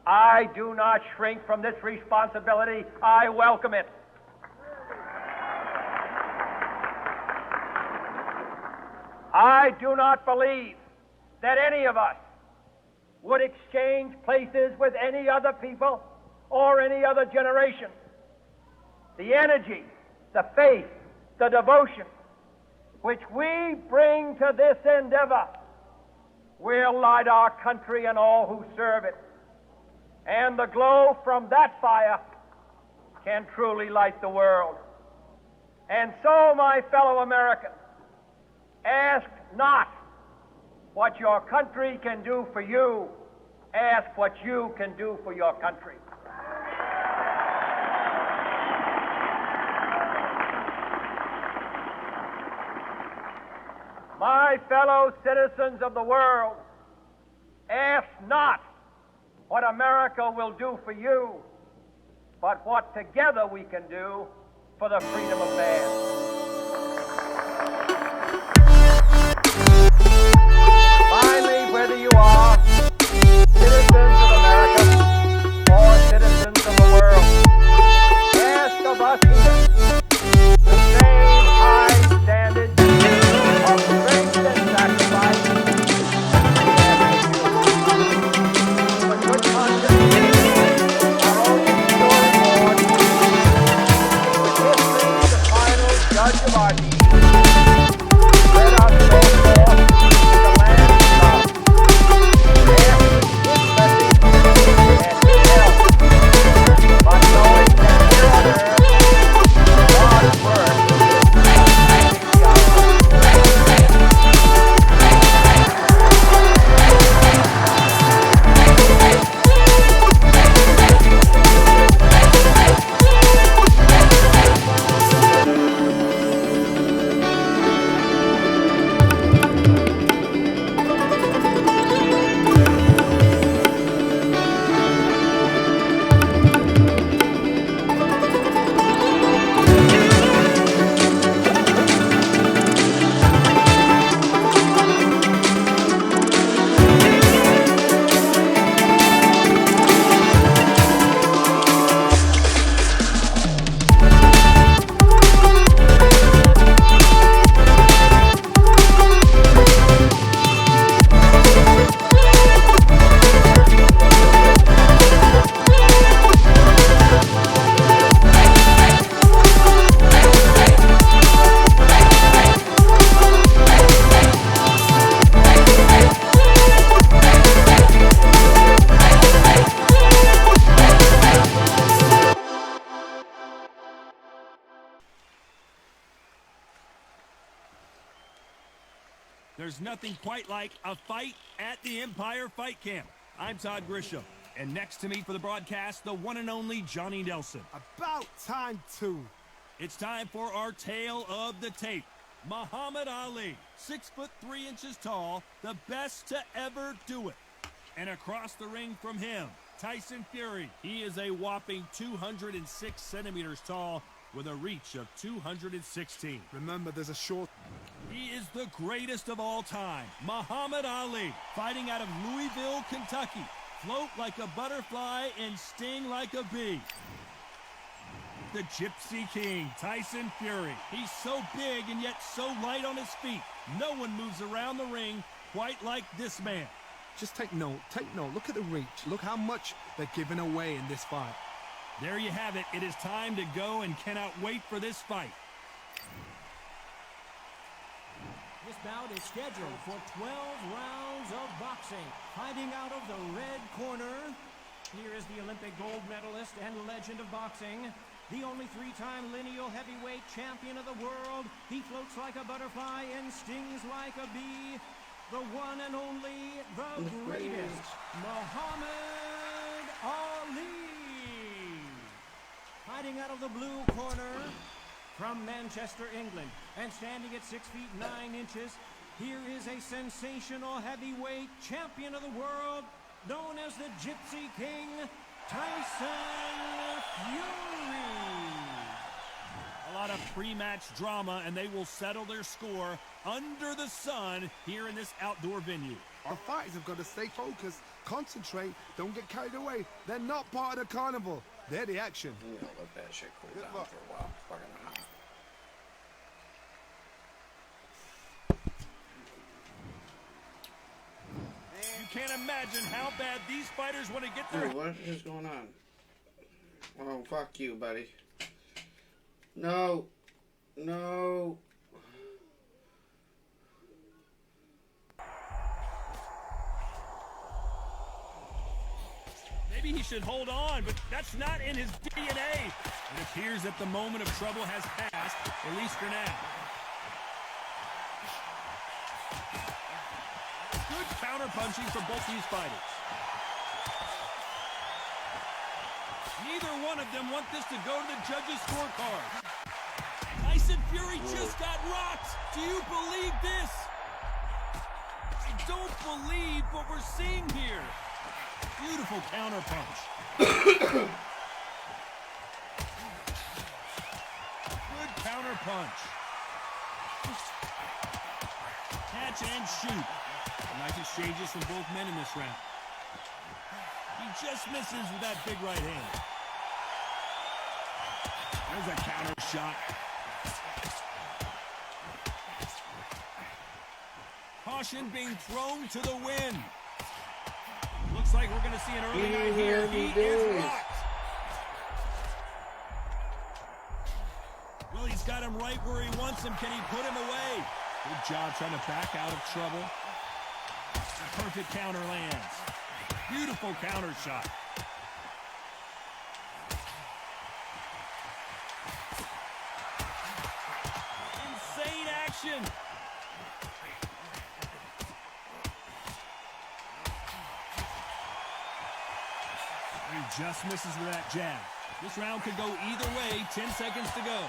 I do not shrink from this responsibility. I welcome it. I do not believe that any of us would exchange places with any other people or any other generation. The energy, the faith, the devotion which we bring to this endeavor will light our country and all who serve it. And the glow from that fire can truly light the world. And so, my fellow Americans, ask not what your country can do for you. Ask what you can do for your country. My fellow citizens of the world, ask not what America will do for you, but what together we can do for the freedom of man. Finally, whether you are citizens of America or citizens of the world, ask of us here the same high standard of strength and sacrifice. But good conscience, our own pure reward, with history the final judge of our deeds. Let us go forth to the land of love, bear his blessing and his help, but knowing that here on earth, God's word is the hour. There's nothing quite like a fight at the Empire Fight Camp. I'm Todd Grisham, and next to me for the broadcast, the one and only Johnny Nelson. About time, too. It's time for our tale of the tape. Muhammad Ali, 6'3" tall, the best to ever do it. And across the ring from him, Tyson Fury. He is a whopping 206 centimeters tall with a reach of 216. Remember, there's a short... He is the greatest of all time, Muhammad Ali, fighting out of Louisville, Kentucky. Float like a butterfly and sting like a bee. The Gypsy King, Tyson Fury. He's so big and yet so light on his feet. No one moves around the ring quite like this man. Just take note. Look at the reach. Look how much they're giving away in this fight. There you have it. It is time to go and cannot wait for this fight. This bout is scheduled for 12 rounds of boxing. Fighting out of the red corner, here is the Olympic gold medalist and legend of boxing, the only three-time lineal heavyweight champion of the world. He floats like a butterfly and stings like a bee. The one and only, the greatest, Muhammad Ali. Fighting out of the blue corner, from Manchester, England, and standing at 6 feet 9 inches, here is a sensational heavyweight champion of the world, known as the Gypsy King, Tyson Fury. A lot of pre-match drama, and they will settle their score under the sun here in this outdoor venue. Our fighters have got to stay focused, concentrate, don't get carried away. They're not part of the carnival. They're the action. You know, let that shit cool down for a while. Fucking hot. You can't imagine how bad these fighters want to get their... Dude, what is going on? Oh, fuck you, buddy. No. No. Maybe he should hold on, but that's not in his DNA. It appears that the moment of trouble has passed, at least for now. Good counter-punching for both these fighters. Neither one of them want this to go to the judges' scorecard. Tyson Fury just got rocked. Do you believe this? I don't believe what we're seeing here. Beautiful counter punch. Good counter punch. Catch and shoot. Nice exchanges from both men in this round. He just misses with that big right hand. There's a counter shot. Caution being thrown to the wind. Looks like we're going to see an early night here. He is rocked. Well, he's got him right where he wants him. Can he put him away? Good job trying to back out of trouble. A perfect counter lands. Beautiful counter shot. Insane action. He just misses with that jab. This round could go either way. 10 seconds to go.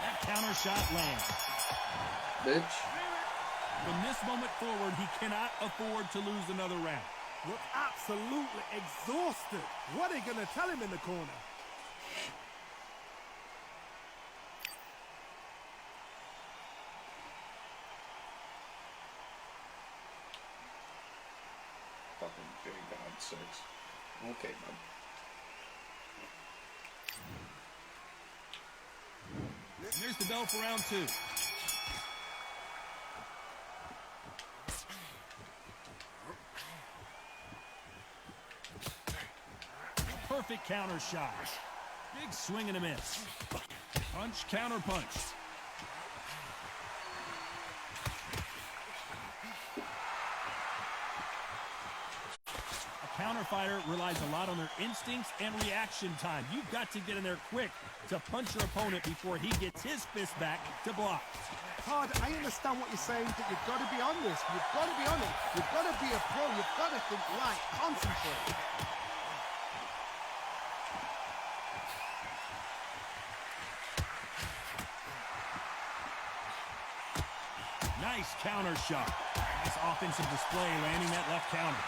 That counter shot lands. Bitch. From this moment forward, he cannot afford to lose another round. Look absolutely exhausted. What are they going to tell him in the corner? Fucking big God, 6. Okay, bud. Here's the bell for round 2. Perfect counter shot. Big swing and a miss. Punch, counter punch. A counter fighter relies a lot on their instincts and reaction time. You've got to get in there quick to punch your opponent before he gets his fist back to block. Todd, I understand what you're saying, but you've got to be on this. You've got to be on it. You've got to be a pro. You've got to think right. Concentrate. Nice counter shot. Nice offensive display landing that left counter.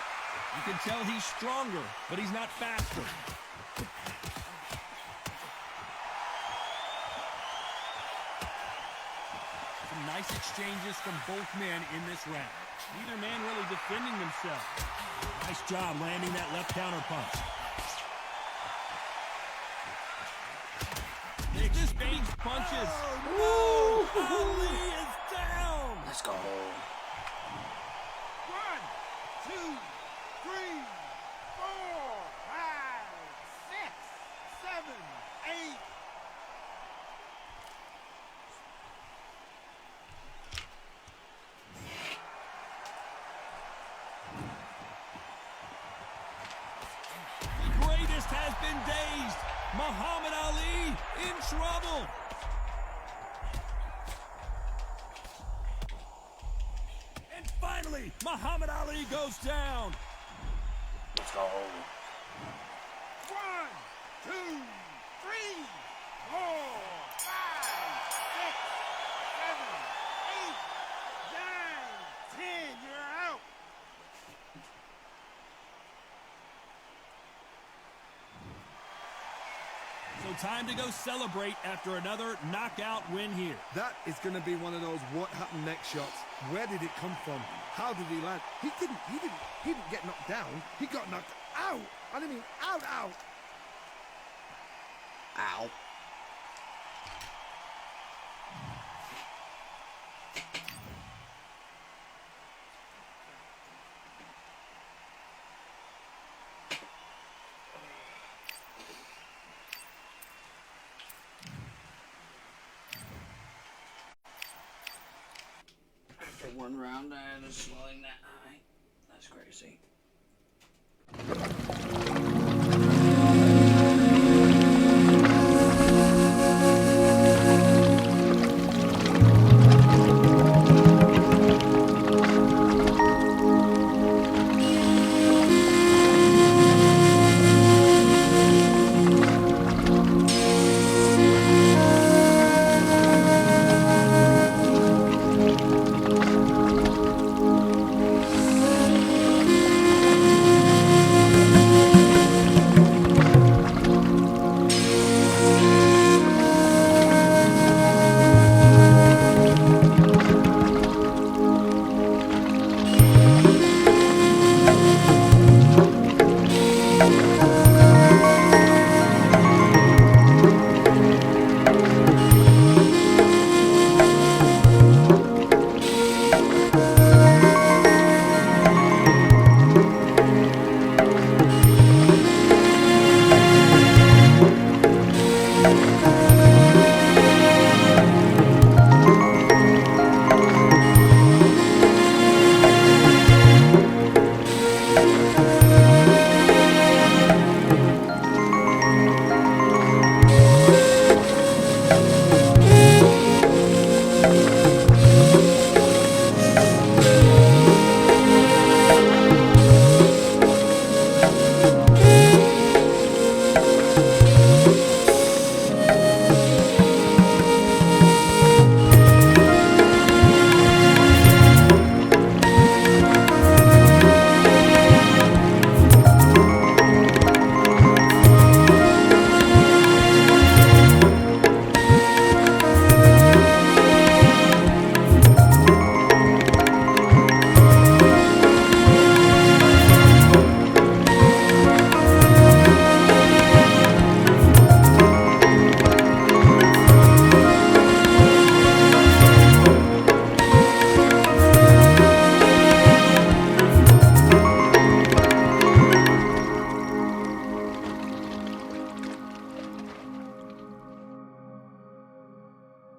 You can tell he's stronger, but he's not faster. Some nice exchanges from both men in this round. Neither man really defending themselves. Nice job landing that left counter punch. Exchange punches. Oh, no! Ali is down! Let's go. 1, 2, 3, 4, 5, 6, 7, 8, been dazed. Muhammad Ali in trouble. And finally, Muhammad Ali goes down. Let's go. 1, 2, 3, 4, 5, 6, 7, 8, 9, 10. You're out. So time to go celebrate after another knockout win here. That is going to be one of those what happened next shots. Where did it come from? How did he land? He didn't get knocked down. He got knocked out. I mean, out. Ow. After one round, I had a swelling that high. That's crazy.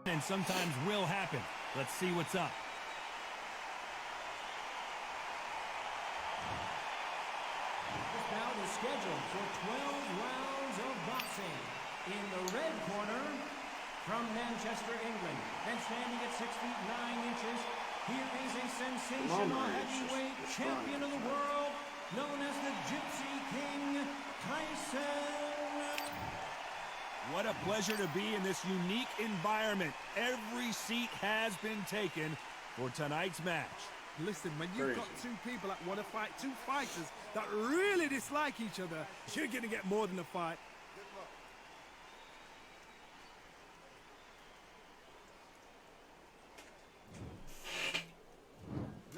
And sometimes will happen. Let's see what's up. This bout is scheduled for 12 rounds of boxing. In the red corner, from Manchester, England, and standing at 6 feet 9 inches, here is a sensational heavyweight champion of the world, known as the Gypsy King, Tyson. What a pleasure to be in this unique environment. Every seat has been taken for tonight's match. Listen, when you've got two people that want to fight, two fighters that really dislike each other, you're going to get more than a fight.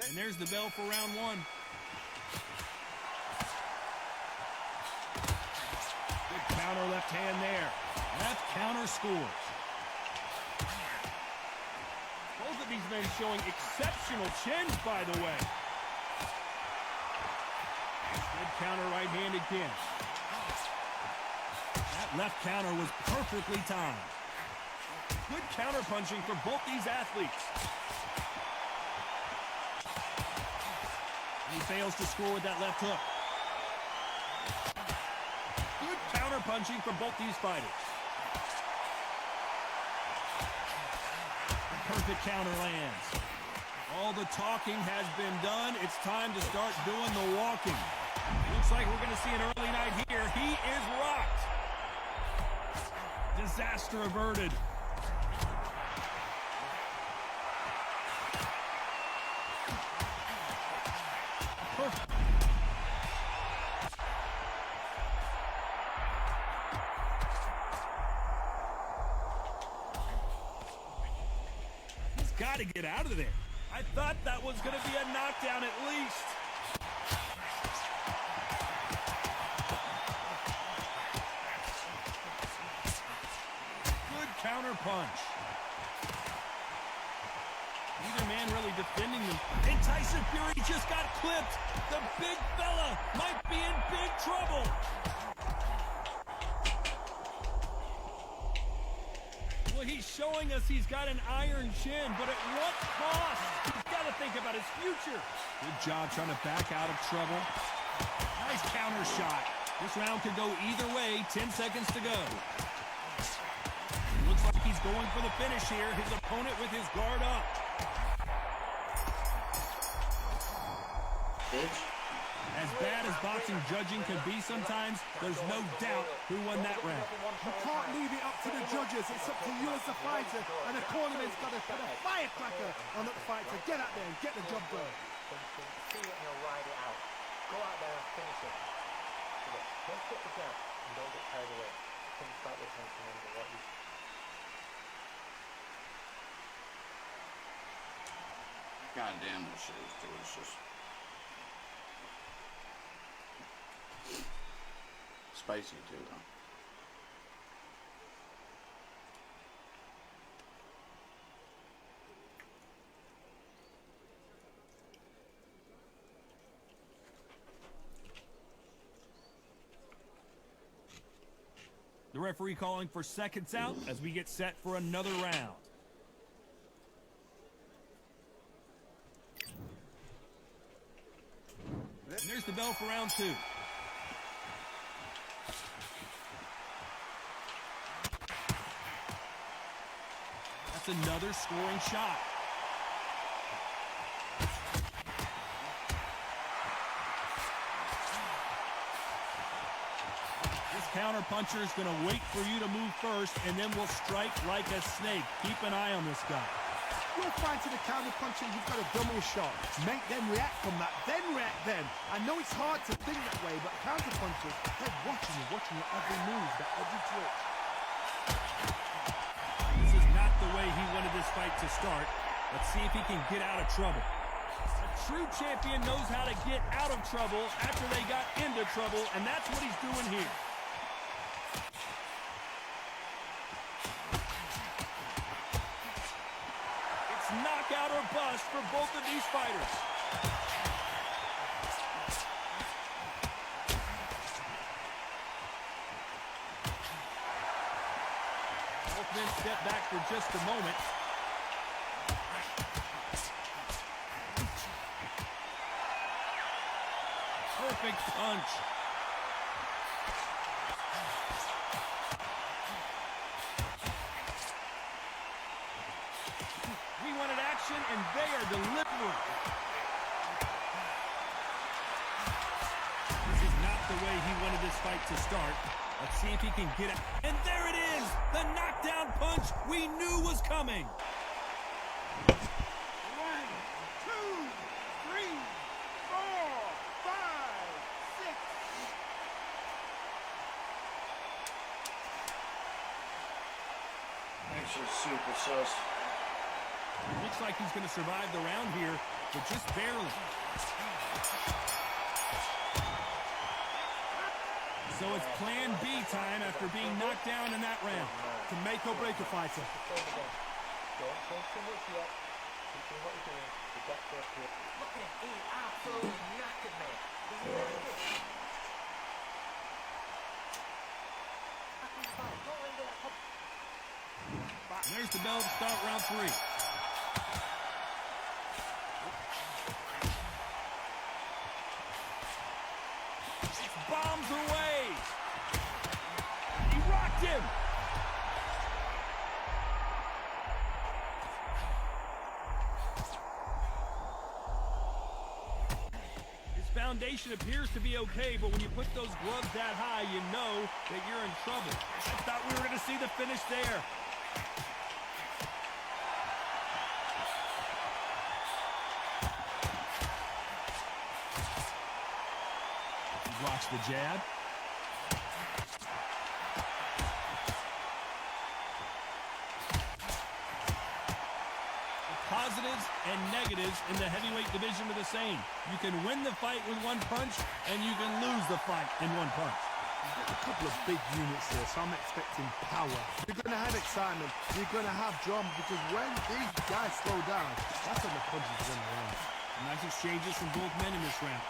And there's the bell for round one. Good counter left hand there. Left counter scores. Both of these men showing exceptional chins, by the way. Good counter right hand again. That left counter was perfectly timed. Good counter punching for both these athletes. He fails to score with that left hook. Good counter counter-punching from both these fighters. Perfect counter lands. All the talking has been done. It's time to start doing the walking. Looks like we're going to see an early night here. He is rocked. Disaster averted. Perfect. He's got to get out of there. I thought that was going to be a knockdown at least. Good counter punch. Neither man really defending them. And Tyson Fury just got clipped. The big fella might be in big trouble. Well, he's showing us he's got an iron chin, but at what cost? He's got to think about his future. Good job trying to back out of trouble. Nice counter shot. This round could go either way. 10 seconds to go. Looks like he's going for the finish here. His opponent with his guard up. Bitch. As bad as boxing judging can be sometimes, there's no doubt who won that round. You can't leave it up to the judges. It's up to you as the fighter, and the cornerman's got to put a firecracker on the fight to get out there and get the job done. See it and he'll ride it out. Go out there and finish it. So look, don't put the ground and don't get carried away. Think about the tension under what you... God damn, this shit is delicious. Spicy too, though. The referee calling for seconds out as we get set for another round. And there's the bell for round two. That's another scoring shot. This counter puncher is going to wait for you to move first, and then will strike like a snake. Keep an eye on this guy. You're fighting a counter puncher, you've got to double shot. Make them react from that, then react then. I know it's hard to think that way, but counter punchers, they're watching your every move, that every twitch. This is not the way he wanted this fight to start. Let's see if he can get out of trouble. A true champion knows how to get out of trouble after they got into trouble, and that's what he's doing here. It's knockout or bust for both of these fighters. Both men step back for just a moment. Perfect punch. We wanted action, and they are delivering. This is not the way he wanted this fight to start. Let's see if he can get it. And there it is! The knockdown punch we knew was coming. 1, 2, 3, 4, 5, 6. Actually, super sus. Looks like he's going to survive the round here, but just barely. So it's plan B time after being knocked down in that round. To make or break a fighter. Don't change too much yet. Keep doing what you're doing. To get first here. Look at him. He's absolutely knackered, man. He's knackered. Back in the fight. Don't let that pop. And there's the bell to start round three. Bombs away. foundation appears to be okay, but when you put those gloves that high, you know that you're in trouble. I thought we were going to see the finish there. He blocks the jab. Positives and negatives in the heavyweight division are the same. You can win the fight with one punch, and you can lose the fight in one punch. A couple of big units here, so I'm expecting power. You're going to have excitement. You're going to have drama, because when these guys slow down, that's when the punches win the round. Nice exchanges from both men in this round.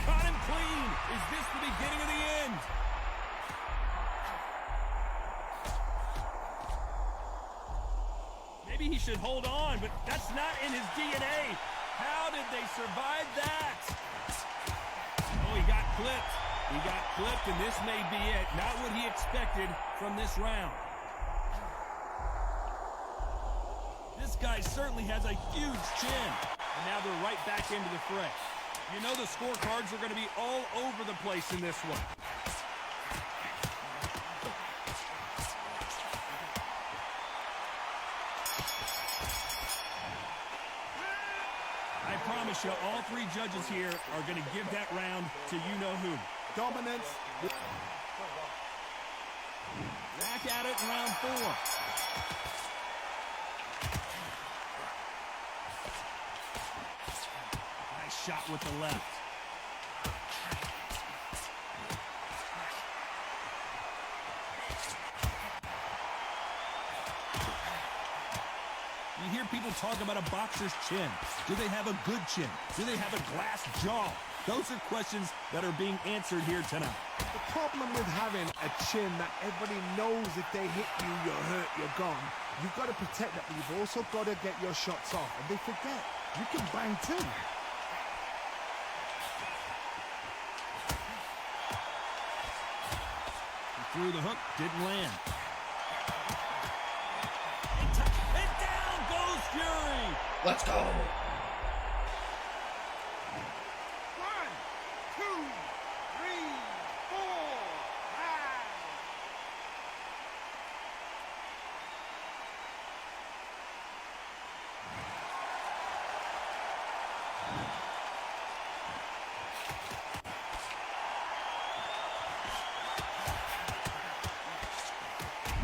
Caught him clean. Is this the beginning of the end? Maybe he should hold on, but that's not in his DNA. How did they survive that? Oh, he got clipped. He got clipped, and this may be it. Not what he expected from this round. This guy certainly has a huge chin. And now they're right back into the fray. You know the scorecards are going to be all over the place in this one. I promise you, all three judges here are going to give that round to you-know-who. Dominance. Back at it in round 4. Nice shot with the left. You hear people talk about a boxer's chin. Do they have a good chin? Do they have a glass jaw? Those are questions that are being answered here tonight. The problem with having a chin that everybody knows if they hit you, you're hurt, you're gone. You've got to protect that, but you've also got to get your shots off. And they forget, you can bang too. He threw the hook, didn't land. And down goes Fury. Let's go. 1, 2, 3, 4, 5.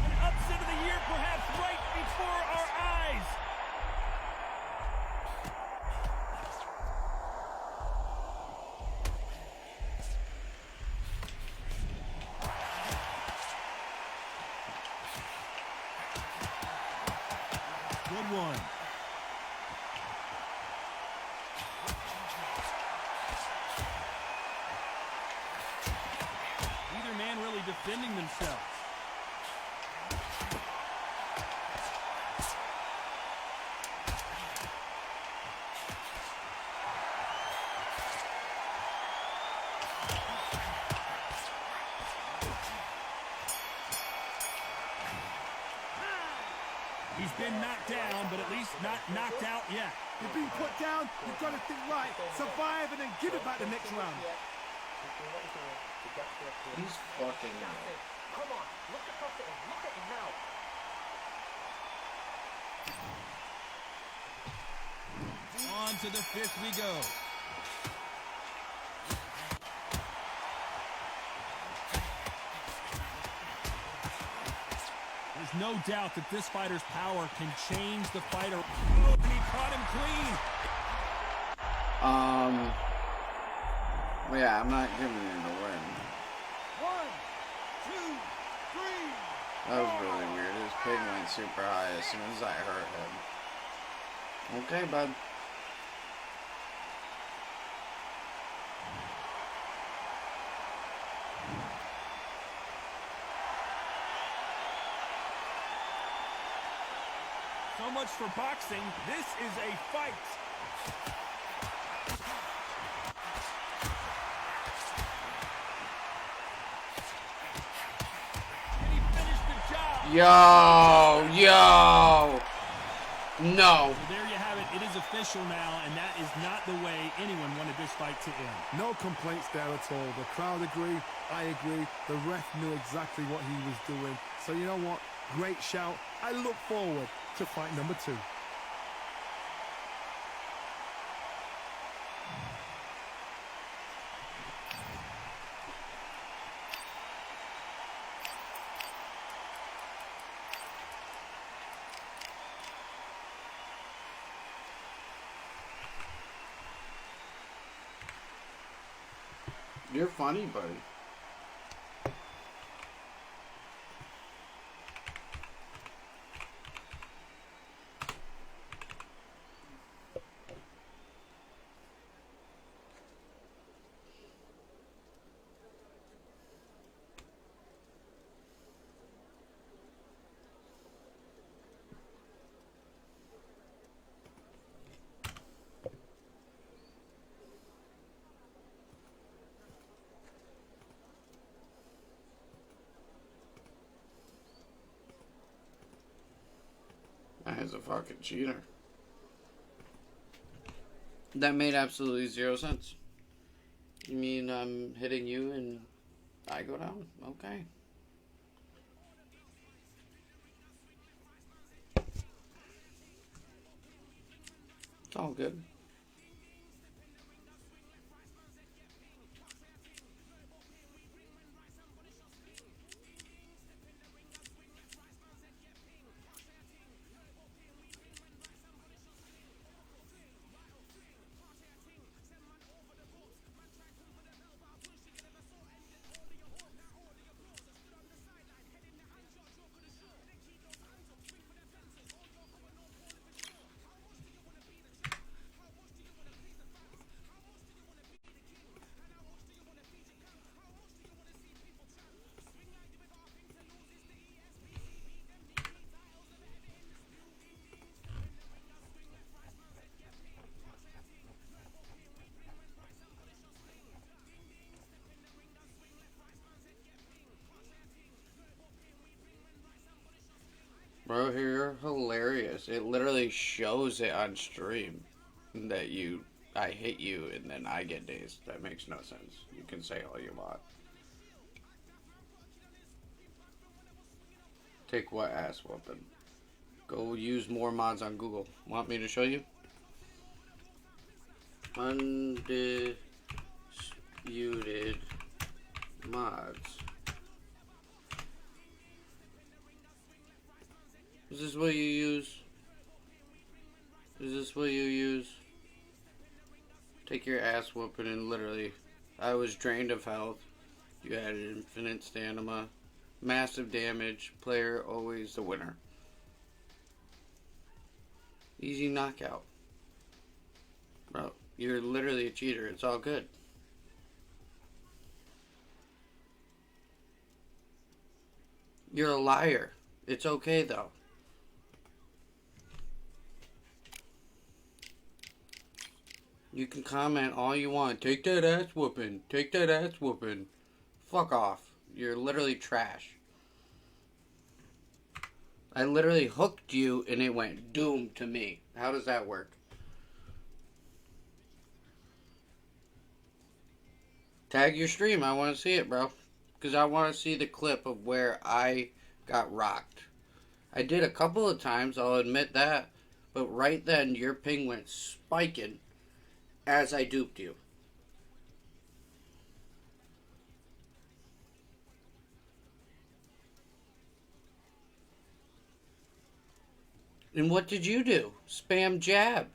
An upset of the year, perhaps right before our eyes. Good one. Neither man really defending themselves. He's been knocked down, but at least not knocked out yet. You've been put down, you've got to think right, survive, and then give it back the next round. He's fucking up. Come on, look across at him. Look at him now. On to the 5th we go. There's no doubt that this fighter's power can change the fighter. Oh, and he caught him clean. Yeah, I'm not giving him the win. 1, 2, 3. That was really weird. His ping went super high as soon as I hurt him. Okay, bud. So much for boxing. This is a fight. Yo. No. So there you have it. It is official now, and that is not the way anyone wanted this fight to end. No complaints there at all. The crowd agree, I agree. The ref knew exactly what he was doing. So you know what? Great shout. I look forward to fight number 2. You're funny, buddy. That is a fucking cheater. That made absolutely 0 sense. You mean I'm hitting you and I go down? Okay. It's all good. Bro, you're hilarious. It literally shows it on stream that I hit you and then I get dazed. That makes no sense. You can say all you want. Take what ass whooping? Go use more mods on Google. Want me to show you? Undisputed mods. Is this what you use? Is this what you use? Take your ass whooping and literally, I was drained of health. You had infinite stamina, massive damage, player always the winner. Easy knockout. Bro, you're literally a cheater. It's all good. You're a liar. It's okay though. You can comment all you want. Take that ass whooping. Take that ass whooping. Fuck off. You're literally trash. I literally hooked you and it went doom to me. How does that work? Tag your stream. I want to see it, bro. Because I want to see the clip of where I got rocked. I did a couple of times, I'll admit that. But right then, your ping went spiking as I duped you. And what did you do? Spam jab.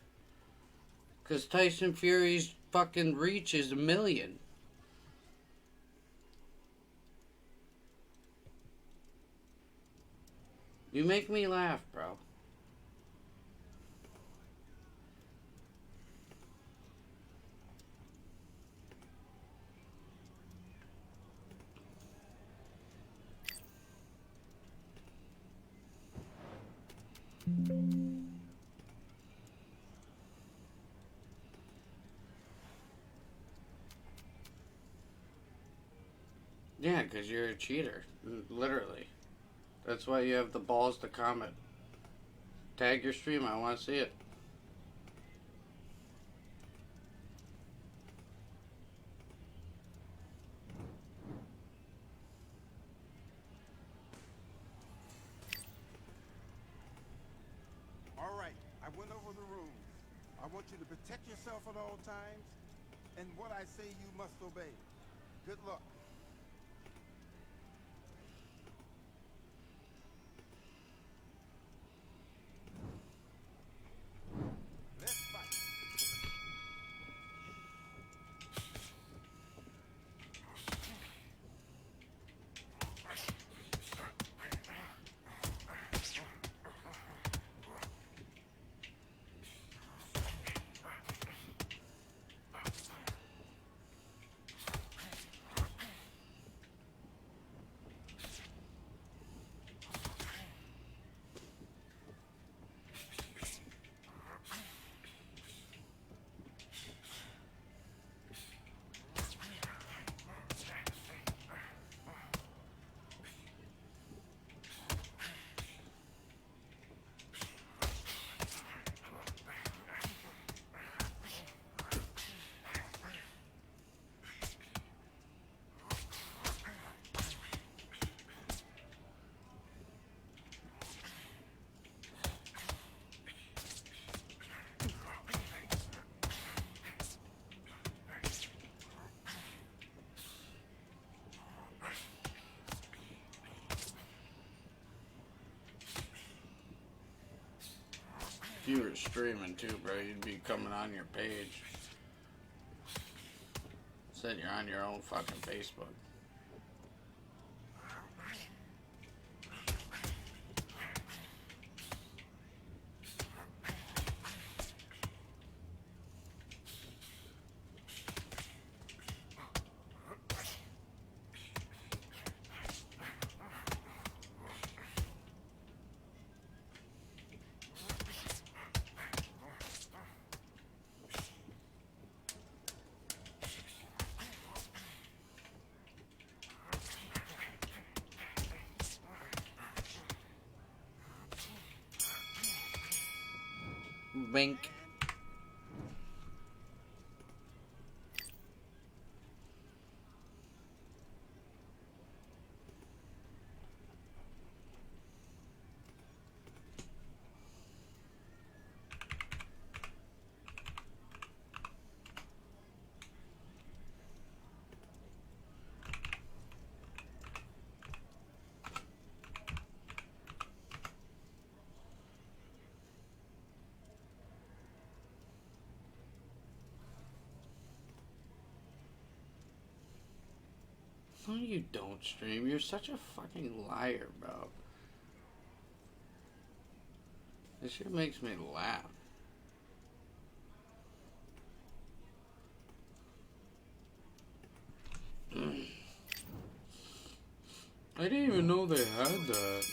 Because Tyson Fury's fucking reach is 1 million. You make me laugh, bro. Yeah, because you're a cheater. Literally. That's why you have the balls to comment. Tag your stream. I want to see it. All right, I went over the rules. I want you to protect yourself at all times, and what I say you must obey. Good luck. Let's fight. If you were streaming too, bro, you'd be coming on your page. Said you're on your own fucking Facebook. Wink. No, you don't stream. You're such a fucking liar, bro. This shit makes me laugh. I didn't even know they had that.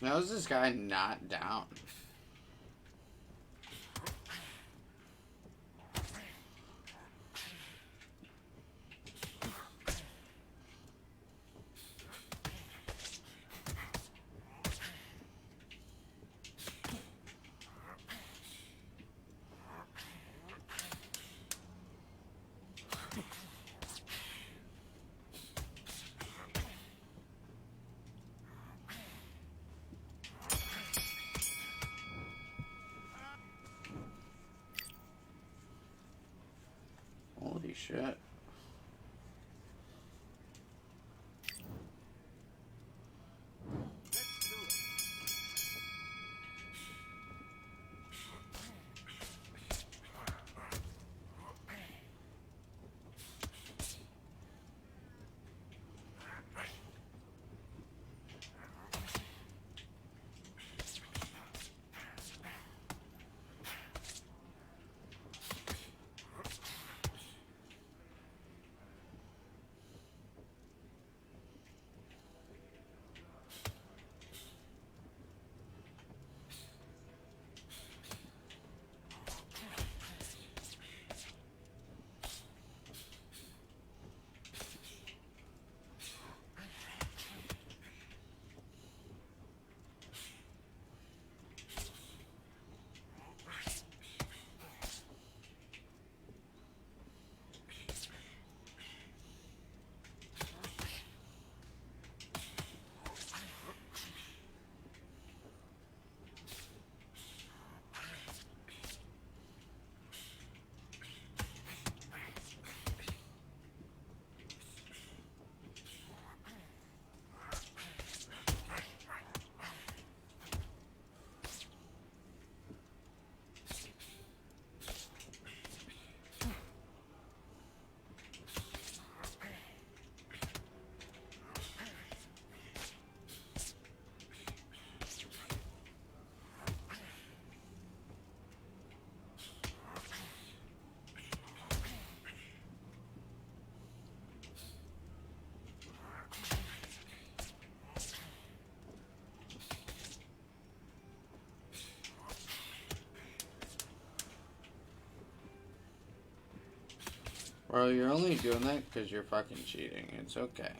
How is this guy not down? Holy shit. Bro, you're only doing that because you're fucking cheating. It's okay.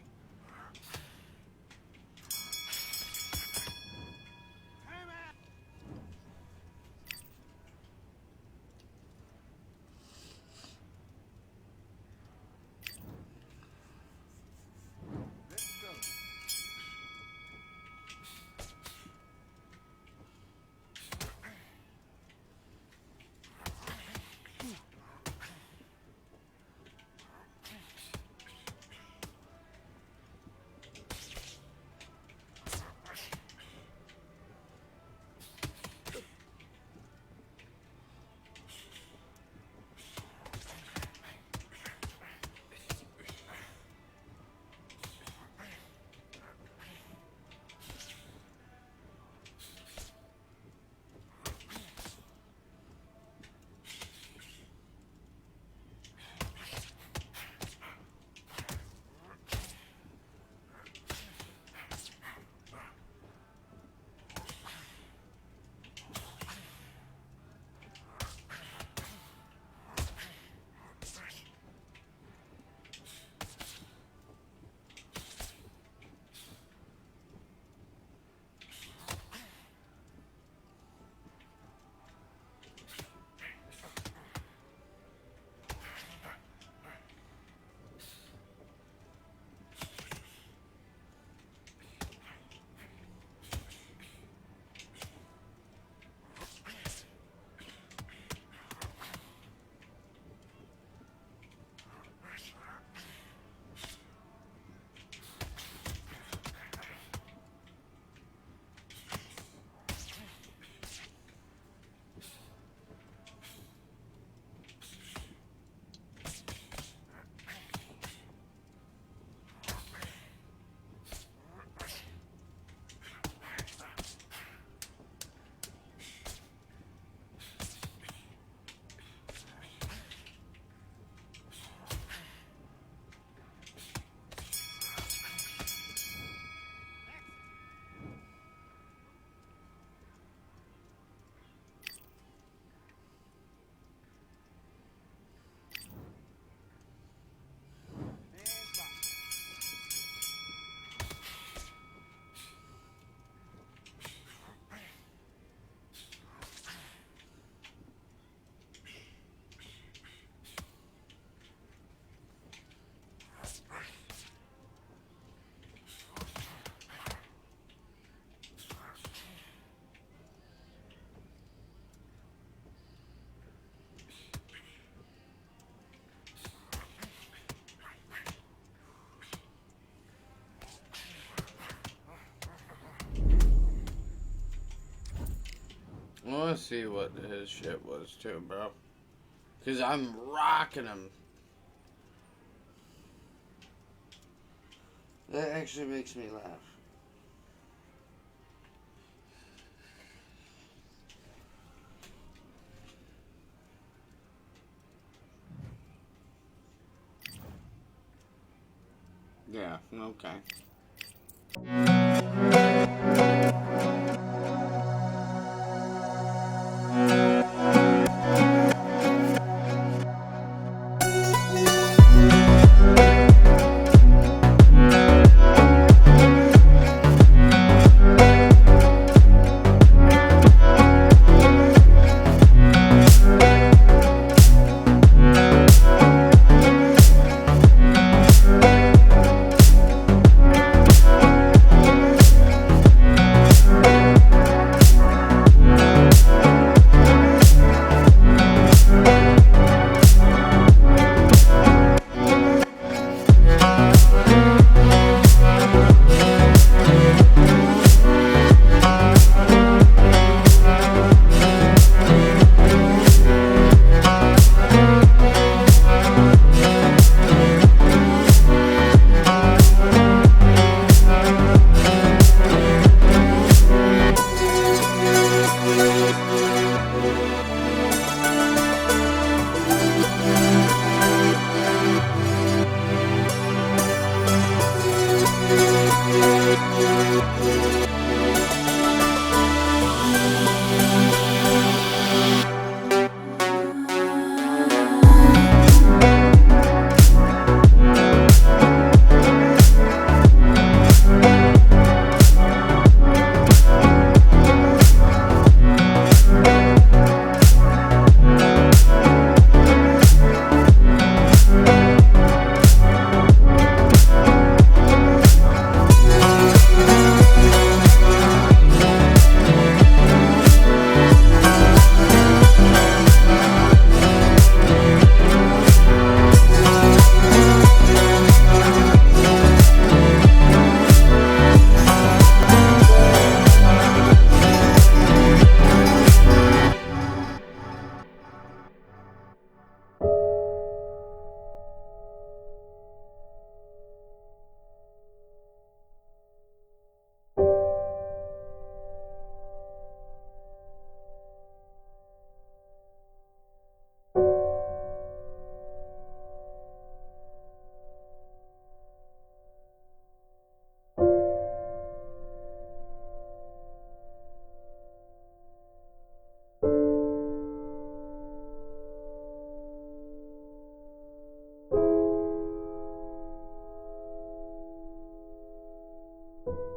want to see what his shit was too, bro. Because I'm rocking him. That actually makes me laugh. Yeah, okay. You